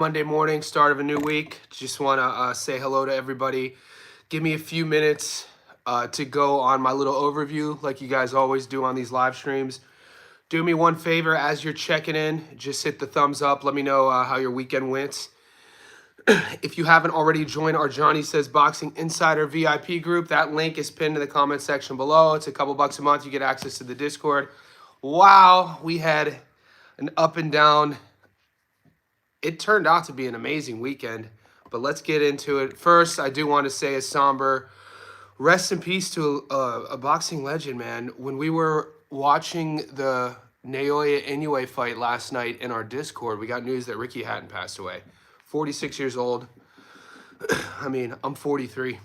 Monday morning, start of a new week. Just want to say hello to everybody. Give me a few minutes to go on my little overview like you guys always do on these live streams. Do me one favor as you're checking in, just hit the thumbs up. Let me know how your weekend went. If you haven't already joined our Johnny Says Boxing Insider VIP group, that link is pinned in the comment section below. It's a couple bucks a month. You get access to the Discord. Wow, we had an up and down. It turned out to be an amazing weekend, but let's get into it. First, I do want to say a somber rest in peace to a boxing legend, man. When we were watching the Naoya Inoue fight last night in our Discord, we got news that Ricky Hatton passed away. 46 years old. I mean, I'm 43.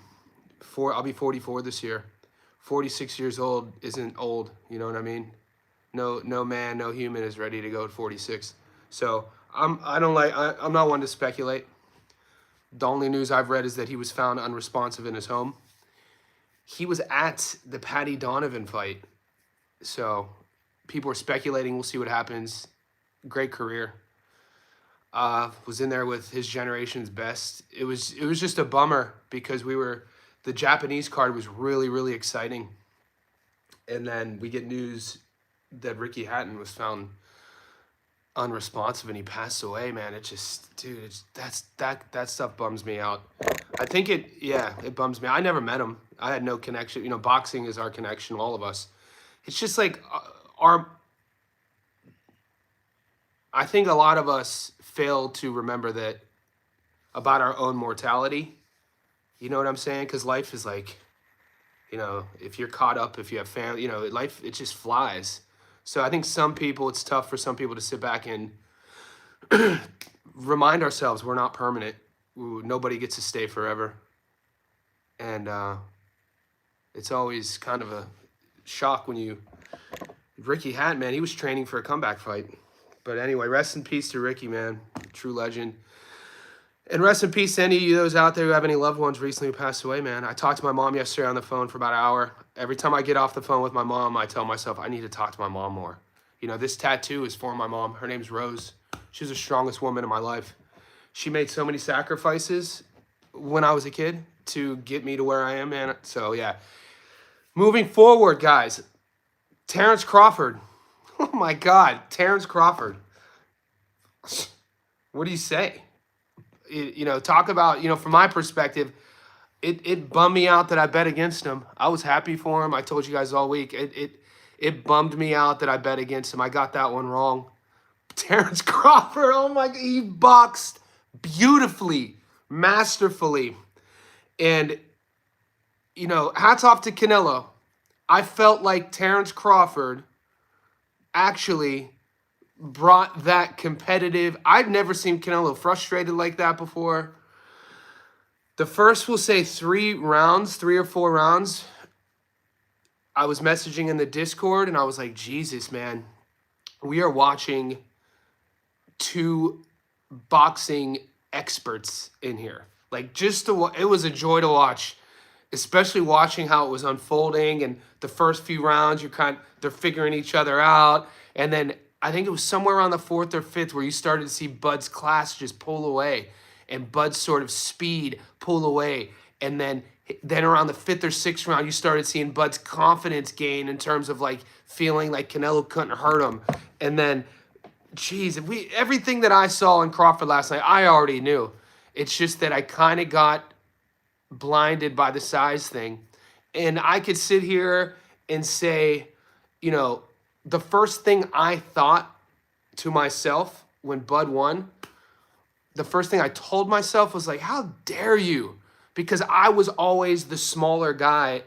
I'll be 44 this year. 46 years old isn't old, you know what I mean? No man, no human is ready to go at 46. So I'm not one to speculate. The only news I've read is that he was found unresponsive in his home. He was at the Paddy Donovan fight. So people are speculating. We'll see what happens. Great career. Was in there with his generation's best. It was just a bummer because the Japanese card was really, really exciting. And then we get news that Ricky Hatton was found unresponsive and he passed away, man. It just, dude, that stuff bums me out. I think it bums me. I never met him. I had no connection. You know, boxing is our connection, all of us. It's just like I think a lot of us fail to remember that about our own mortality. You know what I'm saying? Because life is like, you know, if you're caught up, if you have family, you know, life, it just flies. So I think it's tough for some people to sit back and remind ourselves we're not permanent. Nobody gets to stay forever. And it's always kind of a shock when Ricky Hatton, man, he was training for a comeback fight. But anyway, rest in peace to Ricky, man. True legend. And rest in peace to any of you those out there who have any loved ones recently who passed away, man. I talked to my mom yesterday on the phone for about an hour. Every time I get off the phone with my mom, I tell myself, I need to talk to my mom more. You know, this tattoo is for my mom. Her name's Rose. She's the strongest woman in my life. She made so many sacrifices when I was a kid to get me to where I am, man. So, yeah. Moving forward, guys. Terence Crawford. Oh, my God. Terence Crawford. What do you say? You know, talk about, you know, from my perspective, it bummed me out that I bet against him. I was happy for him. I told you guys all week. It bummed me out that I bet against him. I got that one wrong. Terence Crawford, oh my God, he boxed beautifully, masterfully. And, you know, hats off to Canelo. I felt like Terence Crawford actually brought that competitive. I'd never seen Canelo frustrated like that before. The first, we'll say 3 or 4 rounds, I was messaging in the Discord and I was like, Jesus, man, we are watching 2 boxing experts in here. Like, it was a joy to watch, especially watching how it was unfolding. And the first few rounds, they're figuring each other out. And then I think it was somewhere around the 4th or 5th where you started to see Bud's class just pull away and Bud's sort of speed pull away. And then around the 5th or 6th round, you started seeing Bud's confidence gain in terms of like feeling like Canelo couldn't hurt him. And then, geez, everything that I saw in Crawford last night, I already knew. It's just that I kind of got blinded by the size thing. And I could sit here and say, you know, the first thing I thought to myself when Bud won, the first thing I told myself was like, how dare you? Because I was always the smaller guy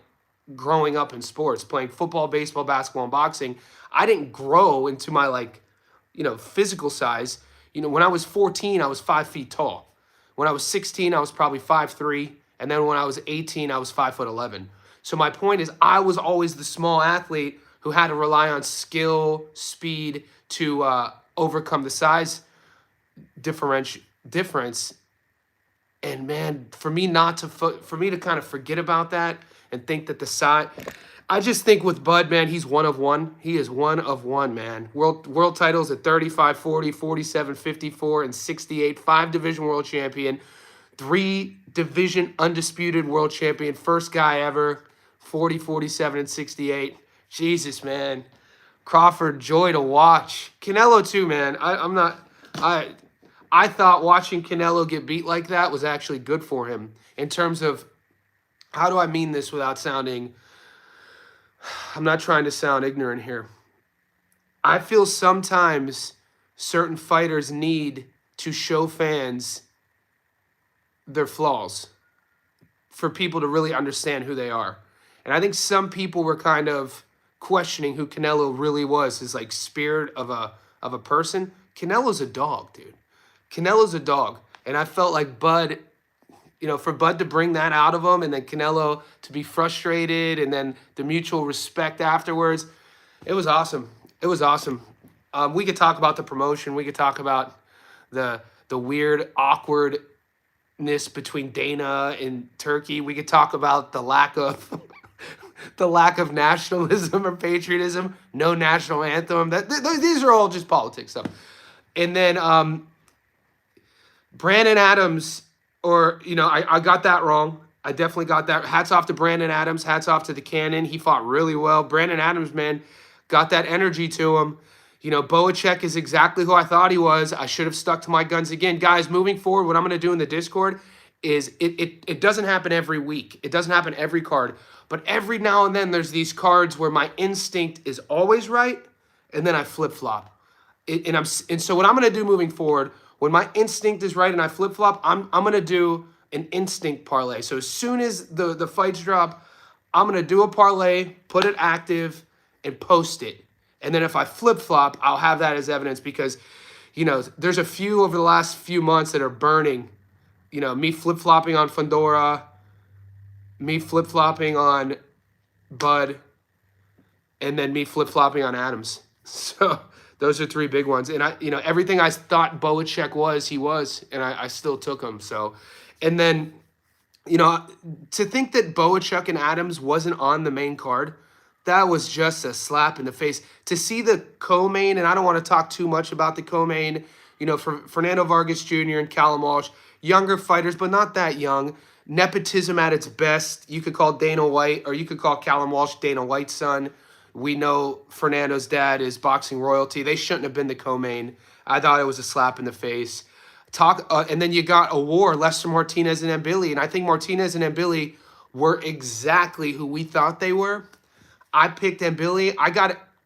growing up in sports, playing football, baseball, basketball, and boxing. I didn't grow into my, like, you know, physical size. You know, when I was 14, I was 5 feet tall. When I was 16, I was probably 5'3". And then when I was 18, I was 5'11". So my point is, I was always the small athlete who had to rely on skill, speed to overcome the size difference. And man, for me to kind of forget about that and think that the size, I just think with Bud, man, he's one of one. He is one of one, man. World titles at 35, 40, 47, 54, and 68. 5 division world champion. 3 division undisputed world champion. First guy ever. 40, 47, and 68. Jesus, man. Crawford, joy to watch. Canelo too, man. I'm not. I thought watching Canelo get beat like that was actually good for him in terms of, how do I mean this without sounding, I'm not trying to sound ignorant here. I feel sometimes certain fighters need to show fans their flaws for people to really understand who they are. And I think some people were kind of questioning who Canelo really was, his like spirit of a person. Canelo's a dog, dude. Canelo's a dog. And I felt like Bud, for Bud to bring that out of him and then Canelo to be frustrated and then the mutual respect afterwards, it was awesome. It was awesome. We could talk about the promotion. We could talk about the weird awkwardness between Dana and Turkey. We could talk about the lack of nationalism or patriotism. No national anthem. These are all just politics stuff. And then Brandon Adams, I got that wrong. I definitely got that. Hats off to Brandon Adams. Hats off to the Cannon. He fought really well. Brandon Adams, man, got that energy to him. Boacek is exactly who I thought he was. I should have stuck to my guns again. Guys, moving forward, what I'm going to do in the Discord is it doesn't happen every week. It doesn't happen every card. But every now and then there's these cards where my instinct is always right, and then I flip-flop. And so what I'm going to do moving forward, when my instinct is right and I flip-flop, I'm going to do an instinct parlay. So as soon as the fights drop, I'm going to do a parlay, put it active, and post it. And then if I flip-flop, I'll have that as evidence because, there's a few over the last few months that are burning. Me flip-flopping on Fundora, me flip-flopping on Bud, and then me flip-flopping on Adams. So those are 3 big ones. And everything I thought Boacek was, he was, and I still took him. So, and then, to think that Boacek and Adams wasn't on the main card, that was just a slap in the face. To see the co-main, and I don't want to talk too much about the co-main, for Fernando Vargas Jr. and Callum Walsh, younger fighters, but not that young. Nepotism at its best. You could call Dana White, or you could call Callum Walsh Dana White's son. We know Fernando's dad is boxing royalty. They shouldn't have been the co-main. I thought it was a slap in the face. And then you got a war, Lester Martinez and Mbili. And I think Martinez and Mbili were exactly who we thought they were. I picked Mbili.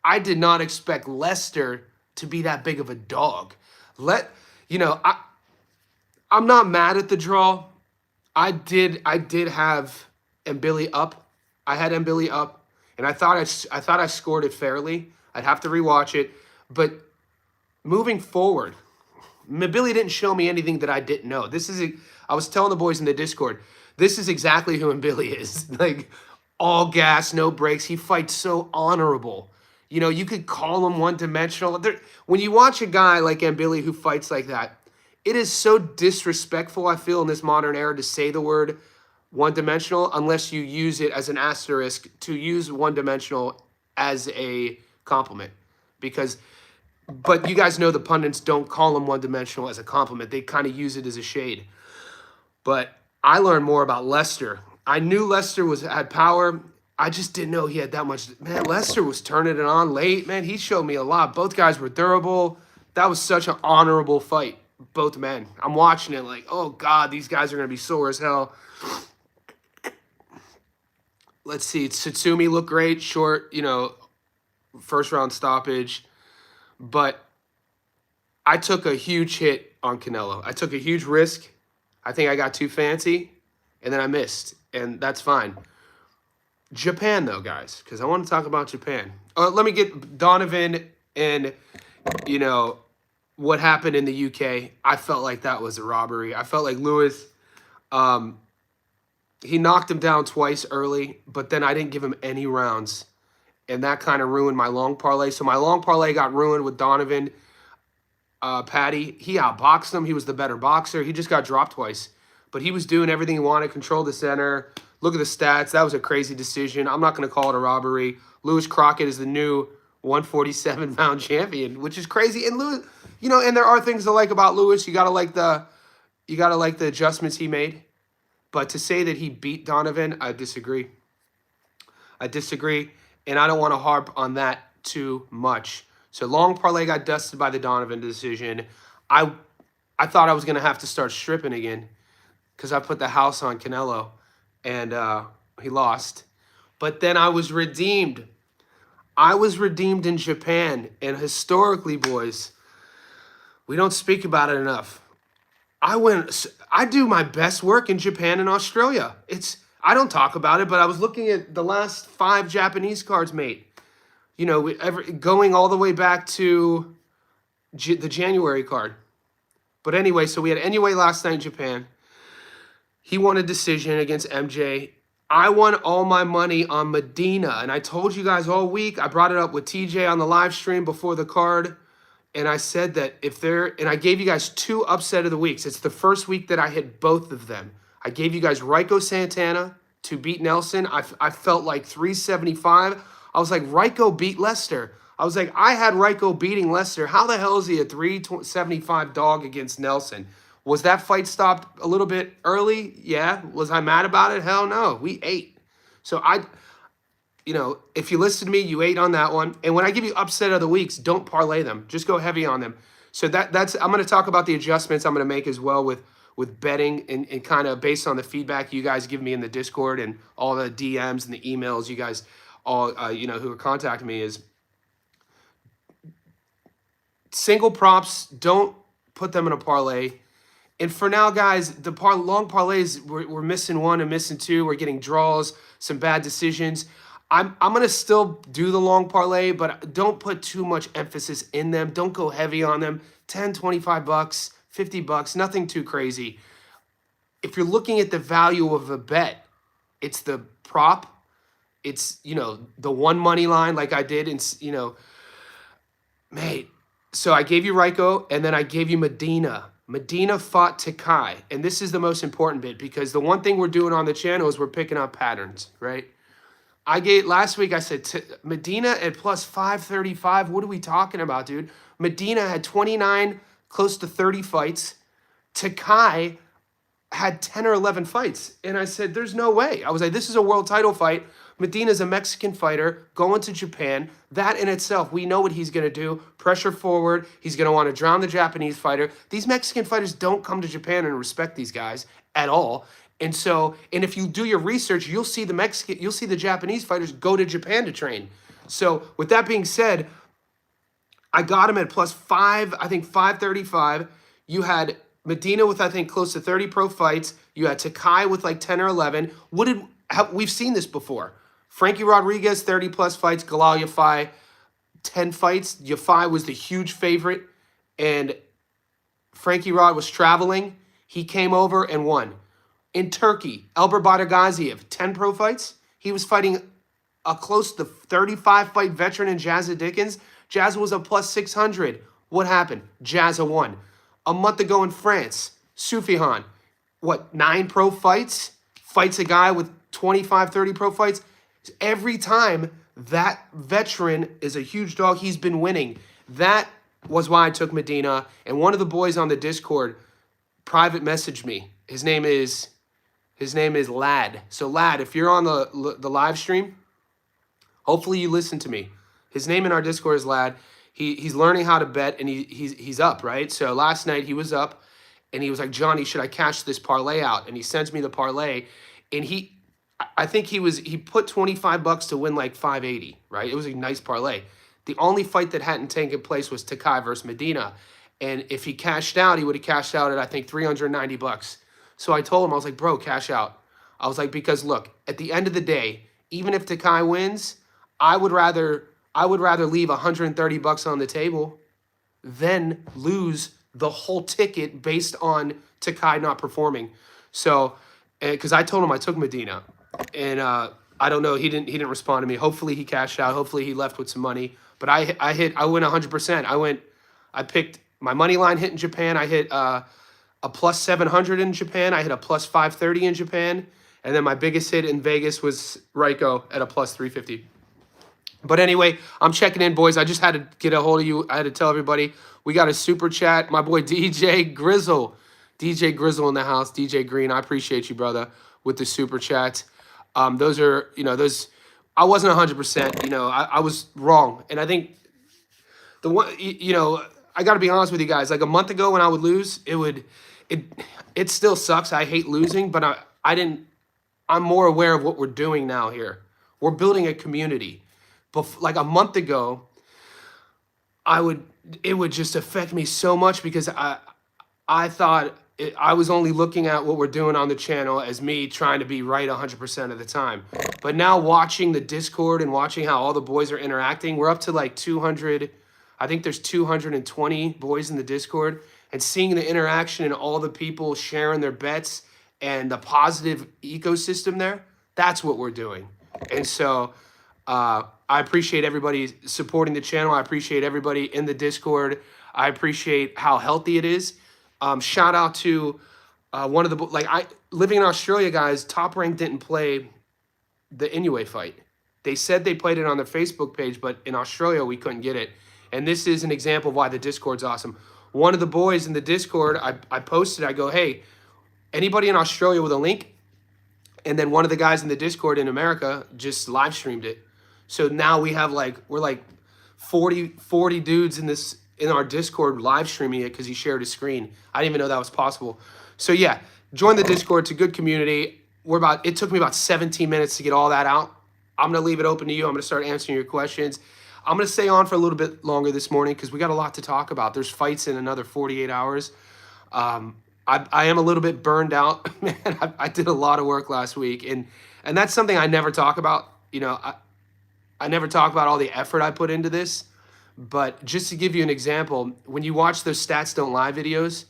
I did not expect Lester to be that big of a dog. I'm not mad at the draw. I did have Mbili up. I had Mbili up, and I thought I scored it fairly. I'd have to rewatch it, but moving forward, Mbili didn't show me anything that I didn't know. I was telling the boys in the Discord, this is exactly who Mbili is. Like, all gas, no brakes. He fights so honorable. You could call him one-dimensional. When you watch a guy like Mbili who fights like that, it is so disrespectful, I feel, in this modern era to say the word one-dimensional unless you use it as an asterisk to use one-dimensional as a compliment. But you guys know the pundits don't call him one-dimensional as a compliment. They kind of use it as a shade. But I learned more about Lester. I knew Lester had power. I just didn't know he had that much. Man, Lester was turning it on late. Man, he showed me a lot. Both guys were durable. That was such an honorable fight. Both men. I'm watching it like, oh, God, these guys are going to be sore as hell. Let's see. Tsutsumi looked great. Short, first-round stoppage. But I took a huge hit on Canelo. I took a huge risk. I think I got too fancy, and then I missed. And that's fine. Japan, though, guys, because I want to talk about Japan. Let me get Donovan and, what happened in the UK. I felt like that was a robbery. I felt like Lewis, he knocked him down twice early, but then I didn't give him any rounds. And that kind of ruined my long parlay. So my long parlay got ruined with Donovan. Patty, he outboxed him. He was the better boxer. He just got dropped twice. but he was doing everything he wanted, control the center. Look at the stats. That was a crazy decision. I'm not going to call it a robbery. Lewis Crockett is the new 147-pound champion, which is crazy. And Lewis, and there are things to like about Lewis. You gotta like the adjustments he made. But to say that he beat Donovan, I disagree. And I don't want to harp on that too much. So long parlay got dusted by the Donovan decision. I thought I was gonna have to start stripping again because I put the house on Canelo, and he lost. But then I was redeemed. In Japan, and historically, boys, we don't speak about it enough. I do my best work in Japan and Australia. I don't talk about it, but I was looking at the last 5 Japanese cards, mate. Going all the way back to the January card. But anyway, so we had Inoue last night in Japan. He won a decision against MJ. I won all my money on Medina, and I told you guys all week. I brought it up with TJ on the live stream before the card, and I said that and I gave you guys 2 upset of the weeks. It's the first week that I hit both of them. I gave you guys Raiko Santana to beat Nelson. I felt like 375. I was like, Raiko beat Lester. I was like, I had Raiko beating Lester. How the hell is he a 375 dog against Nelson? Was that fight stopped a little bit early? Yeah. Was I mad about it? Hell no. We ate. So if you listen to me, you ate on that one. And when I give you upset of the weeks, don't parlay them. Just go heavy on them. So that's I'm going to talk about the adjustments I'm going to make as well with betting and kind of based on the feedback you guys give me in the Discord and all the DMs and the emails you guys all who are contacting me is single props. Don't put them in a parlay. And for now, guys, the long parlays, we're missing 1 and missing 2. We're getting draws, some bad decisions. I'm going to still do the long parlay, but don't put too much emphasis in them. Don't go heavy on them. 10, 25 bucks, 50 bucks, nothing too crazy. If you're looking at the value of a bet, it's the prop. It's, the 1 money line like I did. And, mate, so I gave you Raiko, and then I gave you Medina. Medina fought Takai, and this is the most important bit because the one thing we're doing on the channel is we're picking up patterns, right? Last week I said Medina at plus 535. What are we talking about, dude? Medina had 29, close to 30 fights. Takai had 10 or 11 fights, and I said, there's no way. I was like, this is a world title fight. Medina's a Mexican fighter going to Japan. That in itself, we know what he's going to do. Pressure forward. He's going to want to drown the Japanese fighter. These Mexican fighters don't come to Japan and respect these guys at all. And if you do your research, you'll see the Japanese fighters go to Japan to train. So with that being said, I got him at plus 535. You had Medina with, I think, close to 30 pro fights. You had Takai with like 10 or 11. We've seen this before. Frankie Rodriguez, 30-plus fights. Galal Yafai, 10 fights. Yafai was the huge favorite, and Frankie Rod was traveling. He came over and won. In Turkey, Elber Badagaziev, 10 pro fights. He was fighting a close to 35-fight veteran in Jazza Dickens. Jazza was a plus 600. What happened? Jazza won. A month ago in France, Soufihan, 9 pro fights? Fights a guy with 25, 30 pro fights. Every time that veteran is a huge dog, he's been winning. That was why I took Medina. And one of the boys on the Discord private messaged me. His name is Lad. So Lad, if you're on the live stream, hopefully you listen to me. His name in our Discord is Lad. He's learning how to bet, and he's up, right? So last night he was up, and he was like, Johnny, should I cash this parlay out? And he sends me the parlay, and I think he put 25 bucks to win like 580, right? It was a nice parlay. The only fight that hadn't taken place was Takai versus Medina. And if he cashed out, he would have cashed out at, I think, 390 bucks. So I told him, I was like, bro, cash out. I was like, because look, at the end of the day, even if Takai wins, I would rather leave 130 bucks on the table than lose the whole ticket based on Takai not performing. So, because I told him I took Medina, and I don't know, he didn't respond to me. Hopefully he cashed out. Hopefully he left with some money. But I went 100%. I picked my money line hit in Japan. I hit a plus 700 in Japan. I hit a plus 530 in Japan. And then my biggest hit in Vegas was Ryko at a plus 350. But anyway, I'm checking in, boys. I just had to get a hold of you. I had to tell everybody we got a super chat. My boy DJ Grizzle. DJ Grizzle in the house. DJ Green, I appreciate you, brother, with the super chats. Those are, those, I wasn't 100%, I was wrong. And I think the one, I got to be honest with you guys. Like a month ago when I would lose, it still sucks. I hate losing, but I'm more aware of what we're doing now here. We're building a community. Like a month ago, it would just affect me so much because I thought I was only looking at what we're doing on the channel as me trying to be right 100% of the time. But now watching the Discord and watching how all the boys are interacting, we're up to like 200. I think there's 220 boys in the Discord, and seeing the interaction and all the people sharing their bets and the positive ecosystem there, that's what we're doing. And so I appreciate everybody supporting the channel. I appreciate everybody in the Discord. I appreciate how healthy it is. Shout out to one of the, living in Australia, guys, Top Rank didn't play the Inoue fight. They said they played it on their Facebook page, but in Australia, we couldn't get it. And this is an example of why the Discord's awesome. One of the boys in the Discord, I posted, I go, hey, anybody in Australia with a link? And then one of the guys in the Discord in America just live streamed it. So now we have we're like 40 dudes in our Discord live streaming it because he shared his screen. I didn't even know that was possible. So yeah, join the Discord. It's a good community. It took me about 17 minutes to get all that out. I'm going to leave it open to you. I'm going to start answering your questions. I'm going to stay on for a little bit longer this morning because we got a lot to talk about. There's fights in another 48 hours. I am a little bit burned out. Man, I did a lot of work last week, and that's something I never talk about. I never talk about all the effort I put into this, but just to give you an example, when you watch those Stats Don't Lie videos,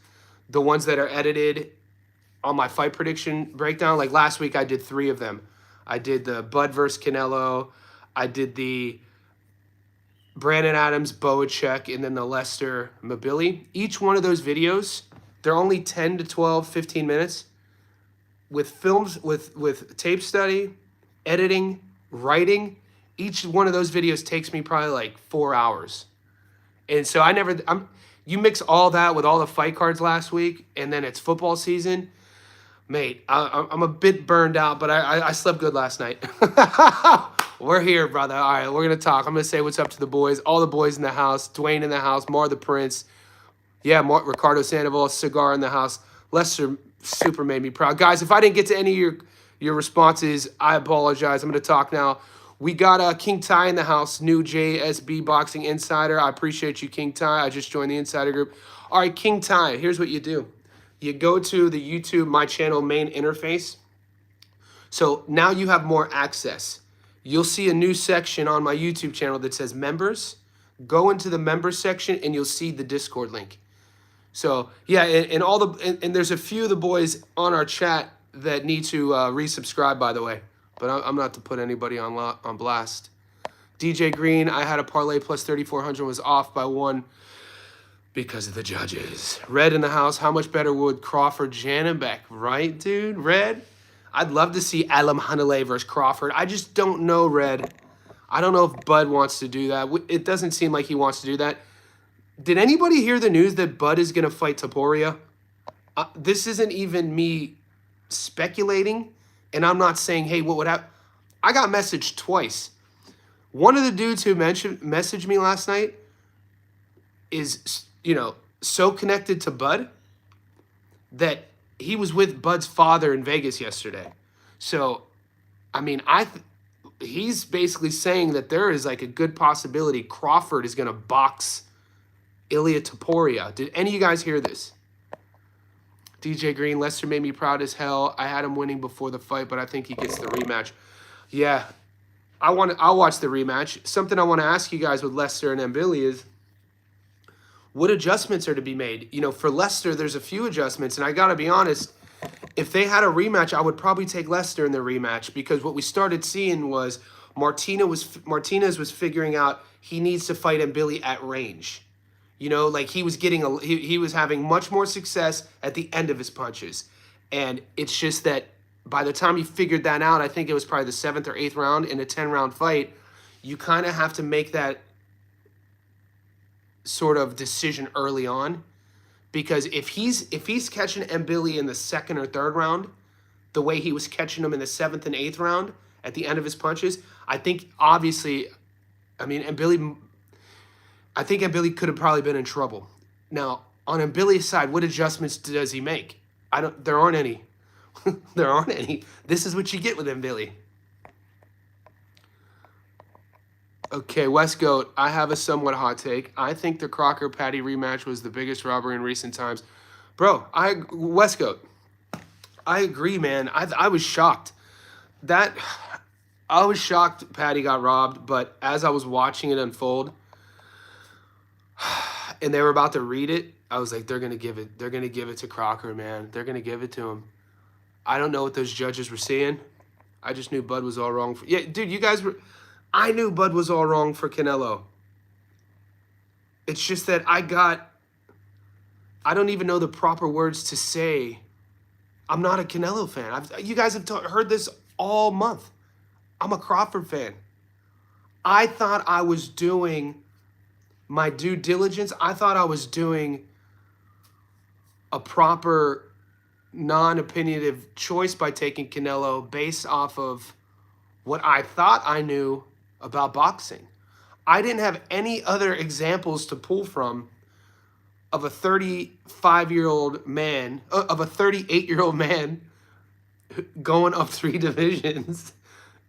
the ones that are edited on my fight prediction breakdown, like last week I did 3 of them. I did the Bud versus Canelo, I did the Brandon Adams Boacek, and then the Lester Mabili. Each one of those videos, they're only 10 to 12, 15 minutes with films, with tape study, editing, writing. Each one of those videos takes me probably like 4 hours. And so you mix all that with all the fight cards last week, and then it's football season. Mate, I'm a bit burned out, but I slept good last night. We're here, brother. All right, we're going to talk. I'm going to say what's up to the boys, all the boys in the house, Dwayne in the house, Mar the Prince. Yeah, Ricardo Sandoval, Cigar in the house. Lester super made me proud. Guys, if I didn't get to any of your responses, I apologize. I'm going to talk now. We got King Ty in the house, new JSB Boxing Insider. I appreciate you, King Ty. I just joined the Insider group. All right, King Ty, here's what you do. You go to the YouTube, my channel main interface. So now you have more access. You'll see a new section on my YouTube channel that says members. Go into the members section and you'll see the Discord link. So yeah, and there's a few of the boys on our chat that need to resubscribe, by the way. But I'm not to put anybody on blast. DJ Green, I had a parlay plus 3,400, was off by 1 because of the judges. Red in the house, how much better would Crawford Janabek, right, dude? Red, I'd love to see Alam Hanalei versus Crawford. I just don't know, Red. I don't know if Bud wants to do that. It doesn't seem like he wants to do that. Did anybody hear the news that Bud is going to fight Topuria? This isn't even me speculating, and I'm not saying, hey, what would happen? I got messaged twice. One of the dudes who messaged me last night is, so connected to Bud that he was with Bud's father in Vegas yesterday. So, I mean, he's basically saying that there is like a good possibility Crawford is going to box Ilia Topuria. Did any of you guys hear this? DJ Green, Lester made me proud as hell. I had him winning before the fight, but I think he gets the rematch. Yeah, I'll watch the rematch. Something I want to ask you guys with Lester and Mbili is, what adjustments are to be made? For Lester, there's a few adjustments, and I got to be honest, if they had a rematch, I would probably take Lester in the rematch, because what we started seeing was Martinez was figuring out he needs to fight Mbili at range. You know, like he was getting he was having much more success at the end of his punches. And it's just that by the time he figured that out, I think it was probably the 7th or 8th round in a 10-round fight, you kind of have to make that sort of decision early on, because if he's catching Mbili in the 2nd or 3rd round, the way he was catching him in the 7th and 8th round at the end of his punches, I think obviously, I mean, I think Mbili could have probably been in trouble. Now, on Mbili's side, what adjustments does he make? There aren't any. There aren't any. This is what you get with Mbili. Okay, Westgoat, I have a somewhat hot take. I think the Crocker-Patty rematch was the biggest robbery in recent times. Bro, Westgoat, I agree, man. I was shocked. I was shocked Patty got robbed, but as I was watching it unfold, and they were about to read it, I was like, they're gonna give it to Crocker, man. They're gonna give it to him. I don't know what those judges were seeing. I just knew Bud was all wrong. Yeah, dude, you guys were... I knew Bud was all wrong for Canelo. It's just that I don't even know the proper words to say. I'm not a Canelo fan. You guys have heard this all month. I'm a Crawford fan. I thought I was doing my due diligence. I thought I was doing a proper non-opinionative choice by taking Canelo based off of what I thought I knew about boxing. I didn't have any other examples to pull from of a 35-year-old man, of a 38-year-old man going up 3 divisions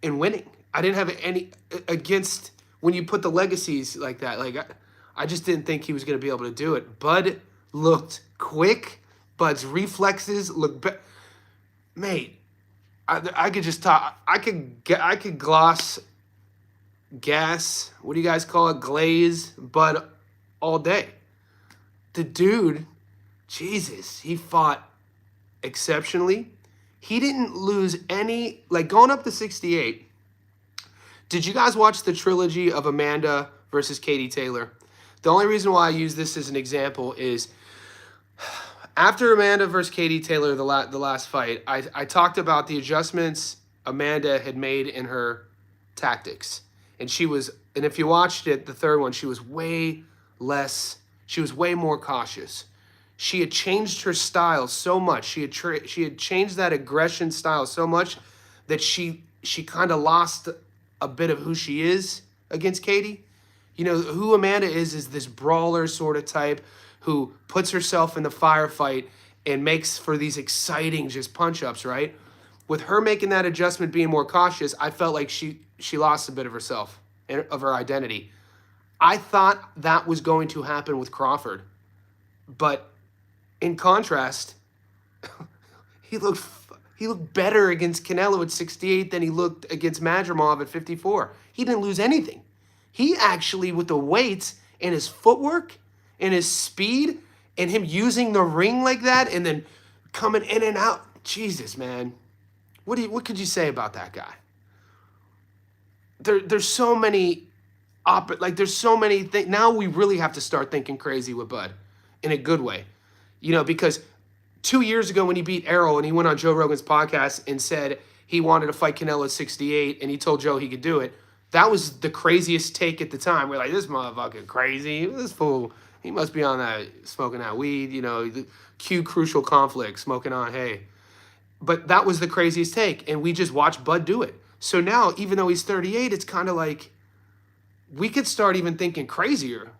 and winning. I didn't have any against when you put the legacies like that. Like I just didn't think he was going to be able to do it. Bud looked quick. Bud's reflexes look mate. I could just talk. I could gloss, gas. What do you guys call it? Glaze Bud all day. The dude, Jesus, he fought exceptionally. He didn't lose any. Like going up to 68. Did you guys watch the trilogy of Amanda versus Katie Taylor? The only reason why I use this as an example is after Amanda versus Katie Taylor, the last fight, I talked about the adjustments Amanda had made in her tactics. And if you watched it, the third one, she was way more cautious. She had changed her style so much. She had changed that aggression style so much that she kind of lost a bit of who she is against Katie. You know, who Amanda is this brawler sort of type who puts herself in the firefight and makes for these exciting just punch-ups, right? With her making that adjustment, being more cautious, I felt like she lost a bit of herself, of her identity. I thought that was going to happen with Crawford. But in contrast, he looked better against Canelo at 68 than he looked against Madrimov at 54. He didn't lose anything. He actually, with the weights and his footwork and his speed and him using the ring like that and then coming in and out, Jesus, man. What could you say about that guy? There's so many there's so many things. Now we really have to start thinking crazy with Bud in a good way. You know, because 2 years ago when he beat Errol and he went on Joe Rogan's podcast and said he wanted to fight Canelo at 68 and he told Joe he could do it, that was the craziest take at the time. We're like, this motherfucker crazy. This fool, he must be on that, smoking that weed, you know, cue crucial conflict, smoking on hay. But that was the craziest take, and we just watched Bud do it. So now, even though he's 38, it's kind of like we could start even thinking crazier.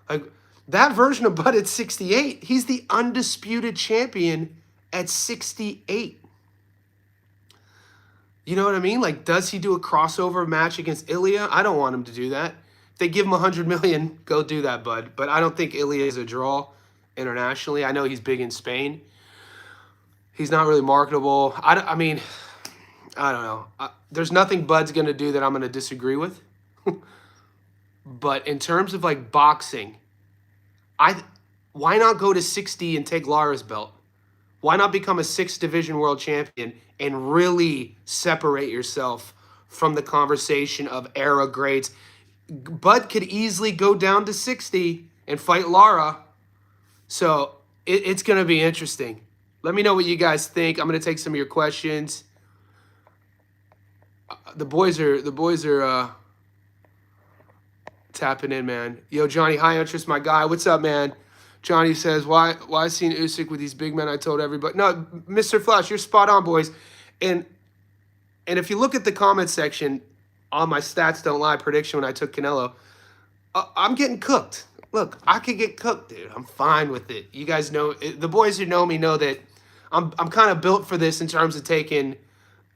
Like that version of Bud at 68, he's the undisputed champion at 68. You know what I mean? Like, does he do a crossover match against Ilya? I don't want him to do that. If they give him $100 million, go do that, Bud. But I don't think Ilya is a draw internationally. I know he's big in Spain. He's not really marketable. I mean, I don't know. There's nothing Bud's going to do that I'm going to disagree with. But in terms of, like, boxing, why not go to 60 and take Lara's belt? Why not become a 6th division world champion and really separate yourself from the conversation of era greats? Bud could easily go down to 60 and fight Lara. So it's going to be interesting. Let me know what you guys think. I'm going to take some of your questions. The boys are tapping in, man. Yo, Johnny, high interest, my guy. What's up, man? Johnny says, why seeing Usyk with these big men? I told everybody. No, Mr. Flash, you're spot on, boys. And if you look at the comment section on my stats don't lie prediction when I took Canelo, I'm getting cooked. Look, I could get cooked, dude. I'm fine with it. You guys know, the boys who know me know that I'm kind of built for this in terms of taking.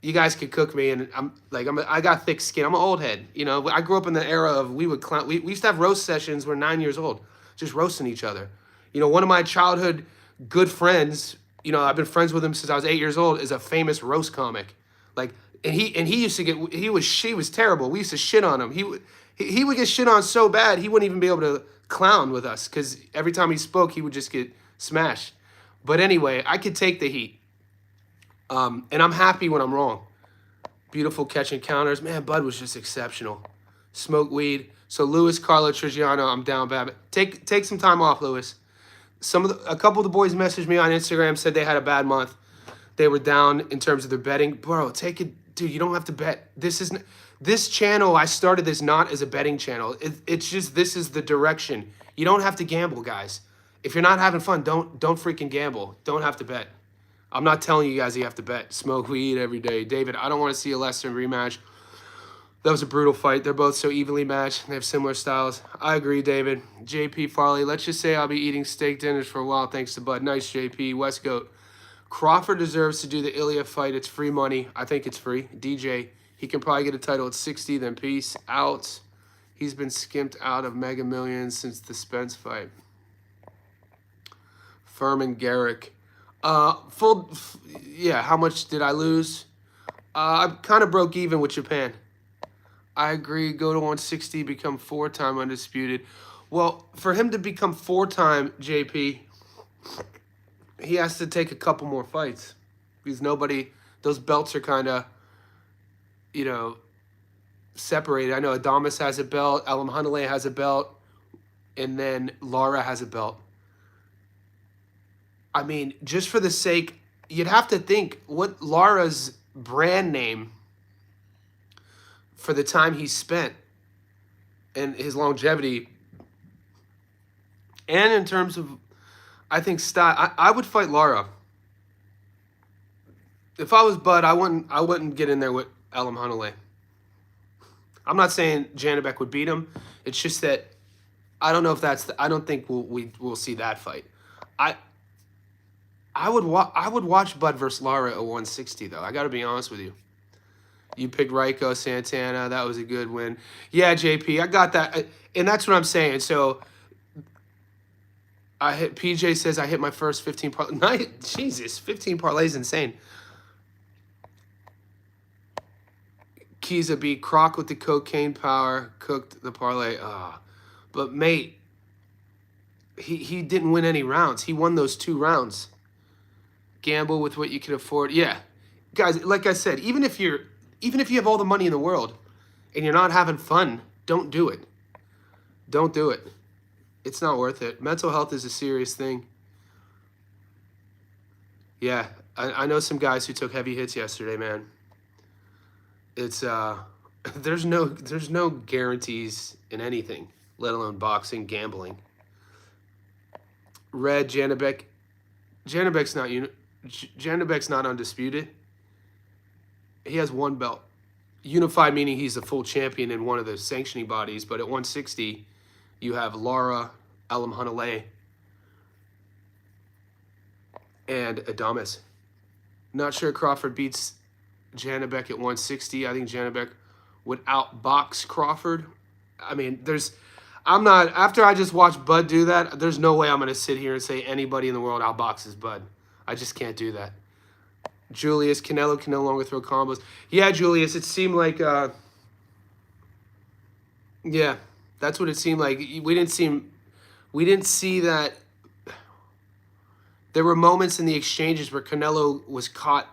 You guys could cook me, and I got thick skin. I'm an old head, you know. I grew up in the era of we used to have roast sessions. We're 9 years old, just roasting each other. You know, one of my childhood good friends, you know, I've been friends with him since I was 8 years old, is a famous roast comic. Like, and he used to get she was terrible. We used to shit on him. He would get shit on so bad he wouldn't even be able to clown with us because every time he spoke he would just get smashed. But anyway, I could take the heat. And I'm happy when I'm wrong. Beautiful catch encounters. Man, Bud was just exceptional. Smoke weed. So Luis, Carlo, Trigiano, I'm down bad. Take some time off, Luis. A couple of the boys messaged me on Instagram, said they had a bad month. They were down in terms of their betting. Bro, take it, dude. You don't have to bet. This channel, I started this not as a betting channel. It's just this is the direction. You don't have to gamble, guys. If you're not having fun, don't freaking gamble. Don't have to bet. I'm not telling you guys you have to bet. Smoke weed every day. David, I don't want to see a Lester rematch. That was a brutal fight. They're both so evenly matched. They have similar styles. I agree, David. JP Farley, let's just say I'll be eating steak dinners for a while thanks to Bud. Nice, JP. Westgoat. Crawford deserves to do the Ilya fight. It's free money. I think it's free. DJ, he can probably get a title at 60, then peace out. He's been skimped out of Mega Millions since the Spence fight. Furman Garrick. Yeah, how much did I lose? I kind of broke even with Japan. I agree, go to 160, become 4-time undisputed. Well, for him to become 4-time, JP, he has to take a couple more fights. Because those belts are kind of, you know, separated. I know Adames has a belt, Alam Hanalei has a belt, and then Lara has a belt. I mean, just for the sake, you'd have to think what Lara's brand name for the time he spent and his longevity, and in terms of, I think, style, I would fight Lara. If I was Bud, I wouldn't get in there with Alam Hanalei. I'm not saying Janibek would beat him. It's just that I don't know if I don't think we'll see that fight. I would watch Bud versus Lara at 160 though. I got to be honest with you. You picked Raiko Santana. That was a good win. Yeah, JP, I got that, and that's what I'm saying. So PJ says I hit my first 15 parlay. Jesus, 15 parlays is insane. Kiza beat Croc with the cocaine power, cooked the parlay. But mate, he didn't win any rounds. He won those 2 rounds. Gamble with what you can afford. Yeah, guys, like I said, even if you have all the money in the world and you're not having fun, don't do it. Don't do it. It's not worth it. Mental health is a serious thing. Yeah, I know some guys who took heavy hits yesterday, man. It's there's no guarantees in anything, let alone boxing, gambling. Red Janibek. Janibek's not undisputed. He has 1 belt. Unified meaning he's a full champion in one of the sanctioning bodies, but at 160, you have Lara, Alam Hanalei, and Adames. Not sure Crawford beats Janibek at 160. I think Janibek would outbox Crawford. I mean, after I just watched Bud do that, there's no way I'm going to sit here and say anybody in the world outboxes Bud. I just can't do that. Julius, Canelo can no longer throw combos. Yeah, Julius, it seemed like, yeah, that's what it seemed like. We didn't see that. There were moments in the exchanges where Canelo was caught,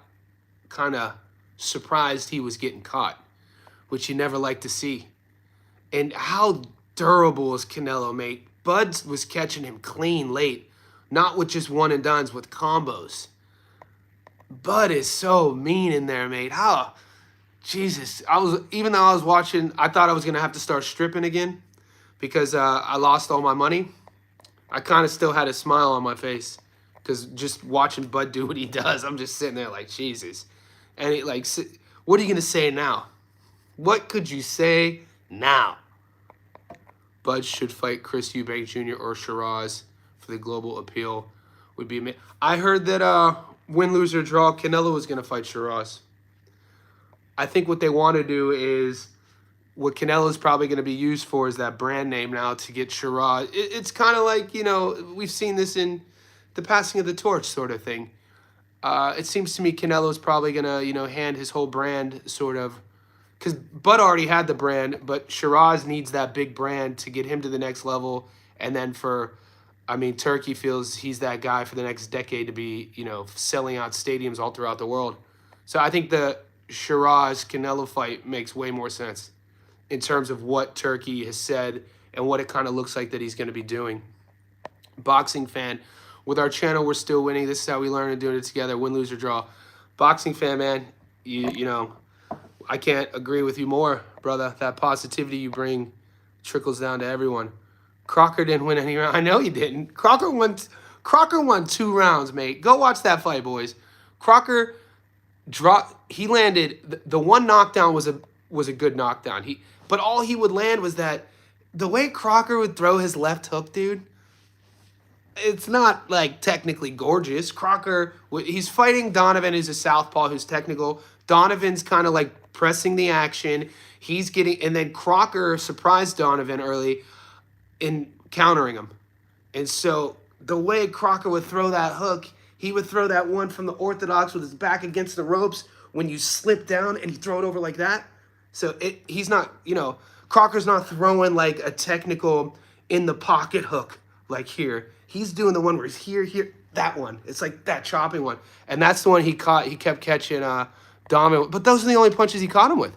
kind of surprised he was getting caught, which you never like to see. And how durable is Canelo, mate? Bud was catching him clean late, not with just one and dones, with combos. Bud is so mean in there, mate. How? Jesus. Even though I was watching, I thought I was going to have to start stripping again because I lost all my money. I kind of still had a smile on my face because just watching Bud do what he does, I'm just sitting there like, Jesus. And it like, what are you going to say now? What could you say now? Bud should fight Chris Eubank Jr. or Shiraz for the global appeal. Would be. I heard that win, lose, or draw, Canelo was going to fight Shiraz. I think what they want to do is what Canelo's probably going to be used for is that brand name now to get Shiraz. It's kind of like, you know, we've seen this in the passing of the torch sort of thing. It seems to me Canelo's probably going to, you know, hand his whole brand sort of, because Bud already had the brand, but Shiraz needs that big brand to get him to the next level. And then Turkey feels he's that guy for the next decade to be, you know, selling out stadiums all throughout the world. So I think the Shiraz-Canelo fight makes way more sense in terms of what Turkey has said and what it kind of looks like that he's going to be doing. Boxing fan, with our channel, we're still winning. This is how we learn and doing it together. Win, lose, or draw. Boxing fan, man, you know, I can't agree with you more, brother. That positivity you bring trickles down to everyone. Crocker didn't win any round. I know he didn't. Crocker won 2 rounds, mate. Go watch that fight, boys. Crocker he landed the one knockdown was a good knockdown. But all he would land was that the way Crocker would throw his left hook, dude. It's not like technically gorgeous. Crocker, he's fighting Donovan, who's a southpaw who's technical. Donovan's kind of like pressing the action. And then Crocker surprised Donovan early in countering him. And so the way Crocker would throw that hook, he would throw that one from the orthodox with his back against the ropes when you slip down and you throw it over like that. So he's not, you know, Crocker's not throwing like a technical in the pocket hook like here. He's doing the one where he's here, that one. It's like that chopping one. And that's the one he caught. He kept catching Donovan. But those are the only punches he caught him with.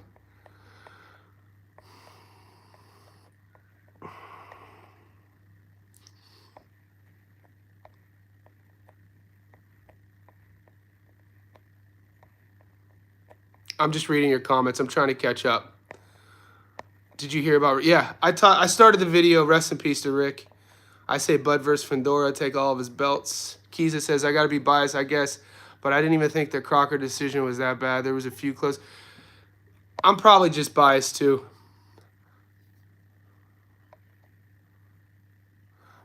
I'm just reading your comments. I'm trying to catch up. Did you hear about... Yeah, I started the video. Rest in peace to Rick. I say Bud versus Fendora, take all of his belts. Kiza says, I got to be biased, I guess. But I didn't even think the Crocker decision was that bad. There was a few close... I'm probably just biased, too.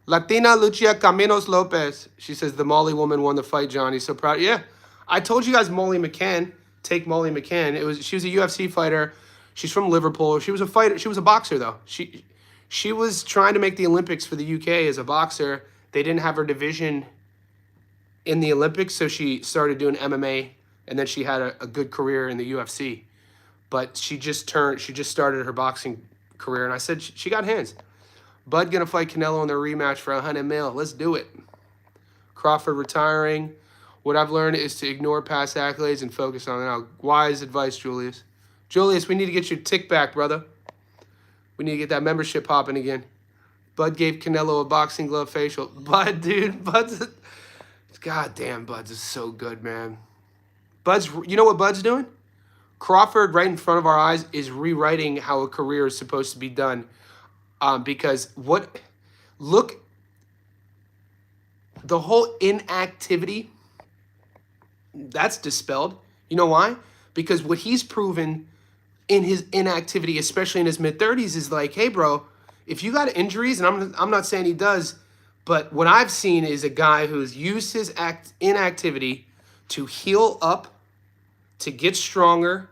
Latina Lucia Caminos Lopez. She says, the Molly woman won the fight, Johnny. So proud. Yeah, I told you guys Molly McCann. Take Molly McCann. She was a UFC fighter. She's from Liverpool. She was a fighter. She was a boxer, though. She was trying to make the Olympics for the UK as a boxer. They didn't have her division in the Olympics, so she started doing MMA, and then she had a good career in the UFC. But she just started her boxing career, and I said she got hands. Bud gonna fight Canelo in their rematch for $100 million. Let's do it. Crawford retiring. What I've learned is to ignore past accolades and focus on it now. Wise advice, Julius. Julius, we need to get your tick back, brother. We need to get that membership popping again. Bud gave Canelo a boxing glove facial. Bud, dude, God damn, Bud's is so good, man. You know what Bud's doing? Crawford, right in front of our eyes, is rewriting how a career is supposed to be done. Because the whole inactivity, that's dispelled. You know why? Because what he's proven in his inactivity, especially in his mid-30s, is like, hey, bro, if you got injuries, and I'm not saying he does, but what I've seen is a guy who's used his inactivity to heal up, to get stronger,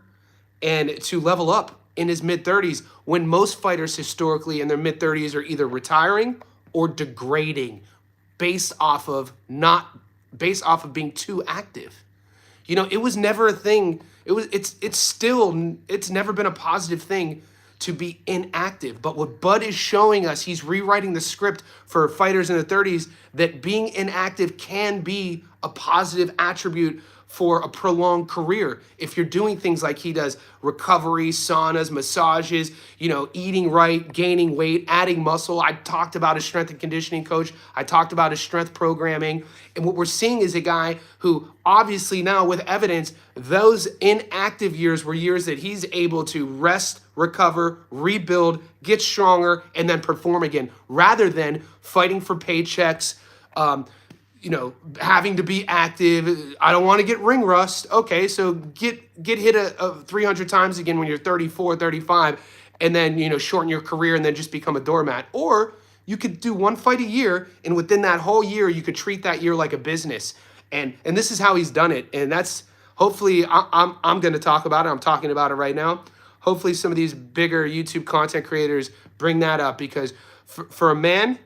and to level up in his mid-30s, when most fighters historically in their mid-30s are either retiring or degrading based off of being too active. You know, it was never a thing. It's never been a positive thing to be inactive. But what Bud is showing us, he's rewriting the script for fighters in the 30s that being inactive can be a positive attribute for a prolonged career. If you're doing things like he does, recovery, saunas, massages, eating right, gaining weight, adding muscle. I talked about his strength and conditioning coach. I talked about his strength programming. And what we're seeing is a guy who obviously now with evidence, those inactive years were years that he's able to rest, recover, rebuild, get stronger, and then perform again, rather than fighting for paychecks, having to be active. I don't want to get ring rust. Okay, so get hit 300 times again when you're 34, 35, and then, shorten your career and then just become a doormat. Or you could do one fight a year, and within that whole year, you could treat that year like a business. And this is how he's done it. And that's hopefully I'm going to talk about it. I'm talking about it right now. Hopefully some of these bigger YouTube content creators bring that up, because for a man,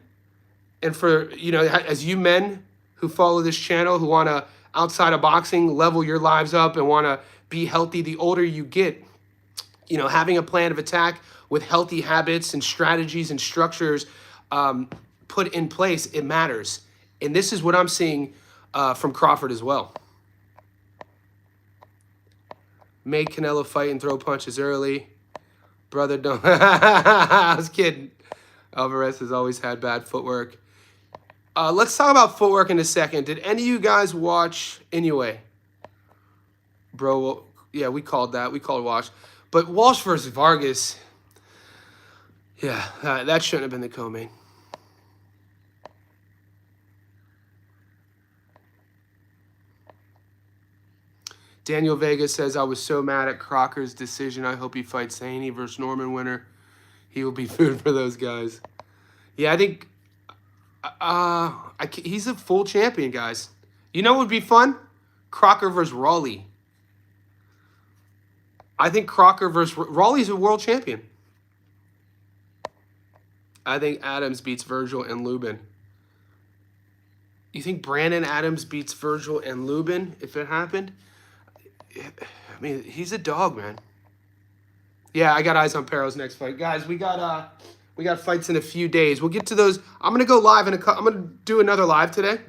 and for, as you men who follow this channel, who want to, outside of boxing, level your lives up and want to be healthy, the older you get, having a plan of attack with healthy habits and strategies and structures put in place, it matters. And this is what I'm seeing from Crawford as well. Made Canelo fight and throw punches early. Brother, don't. I was kidding. Alvarez has always had bad footwork. Let's talk about footwork in a second. Did any of you guys watch Inoue? Bro, yeah, we called that. We called Walsh. But Walsh versus Vargas, yeah, that shouldn't have been the co-main. Daniel Vega says, I was so mad at Crocker's decision. I hope he fights Haney versus Norman winner. He will be food for those guys. Yeah, I think he's a full champion, guys. You know what would be fun? Crocker versus Raleigh. I think Crocker versus Raleigh's a world champion. I think Adams beats Virgil and Lubin. You think Brandon Adams beats Virgil and Lubin if it happened? I mean, he's a dog, man. Yeah, I got eyes on Perro's next fight. Guys, we got fights in a few days. We'll get to those. I'm going to go live I'm going to do another live today.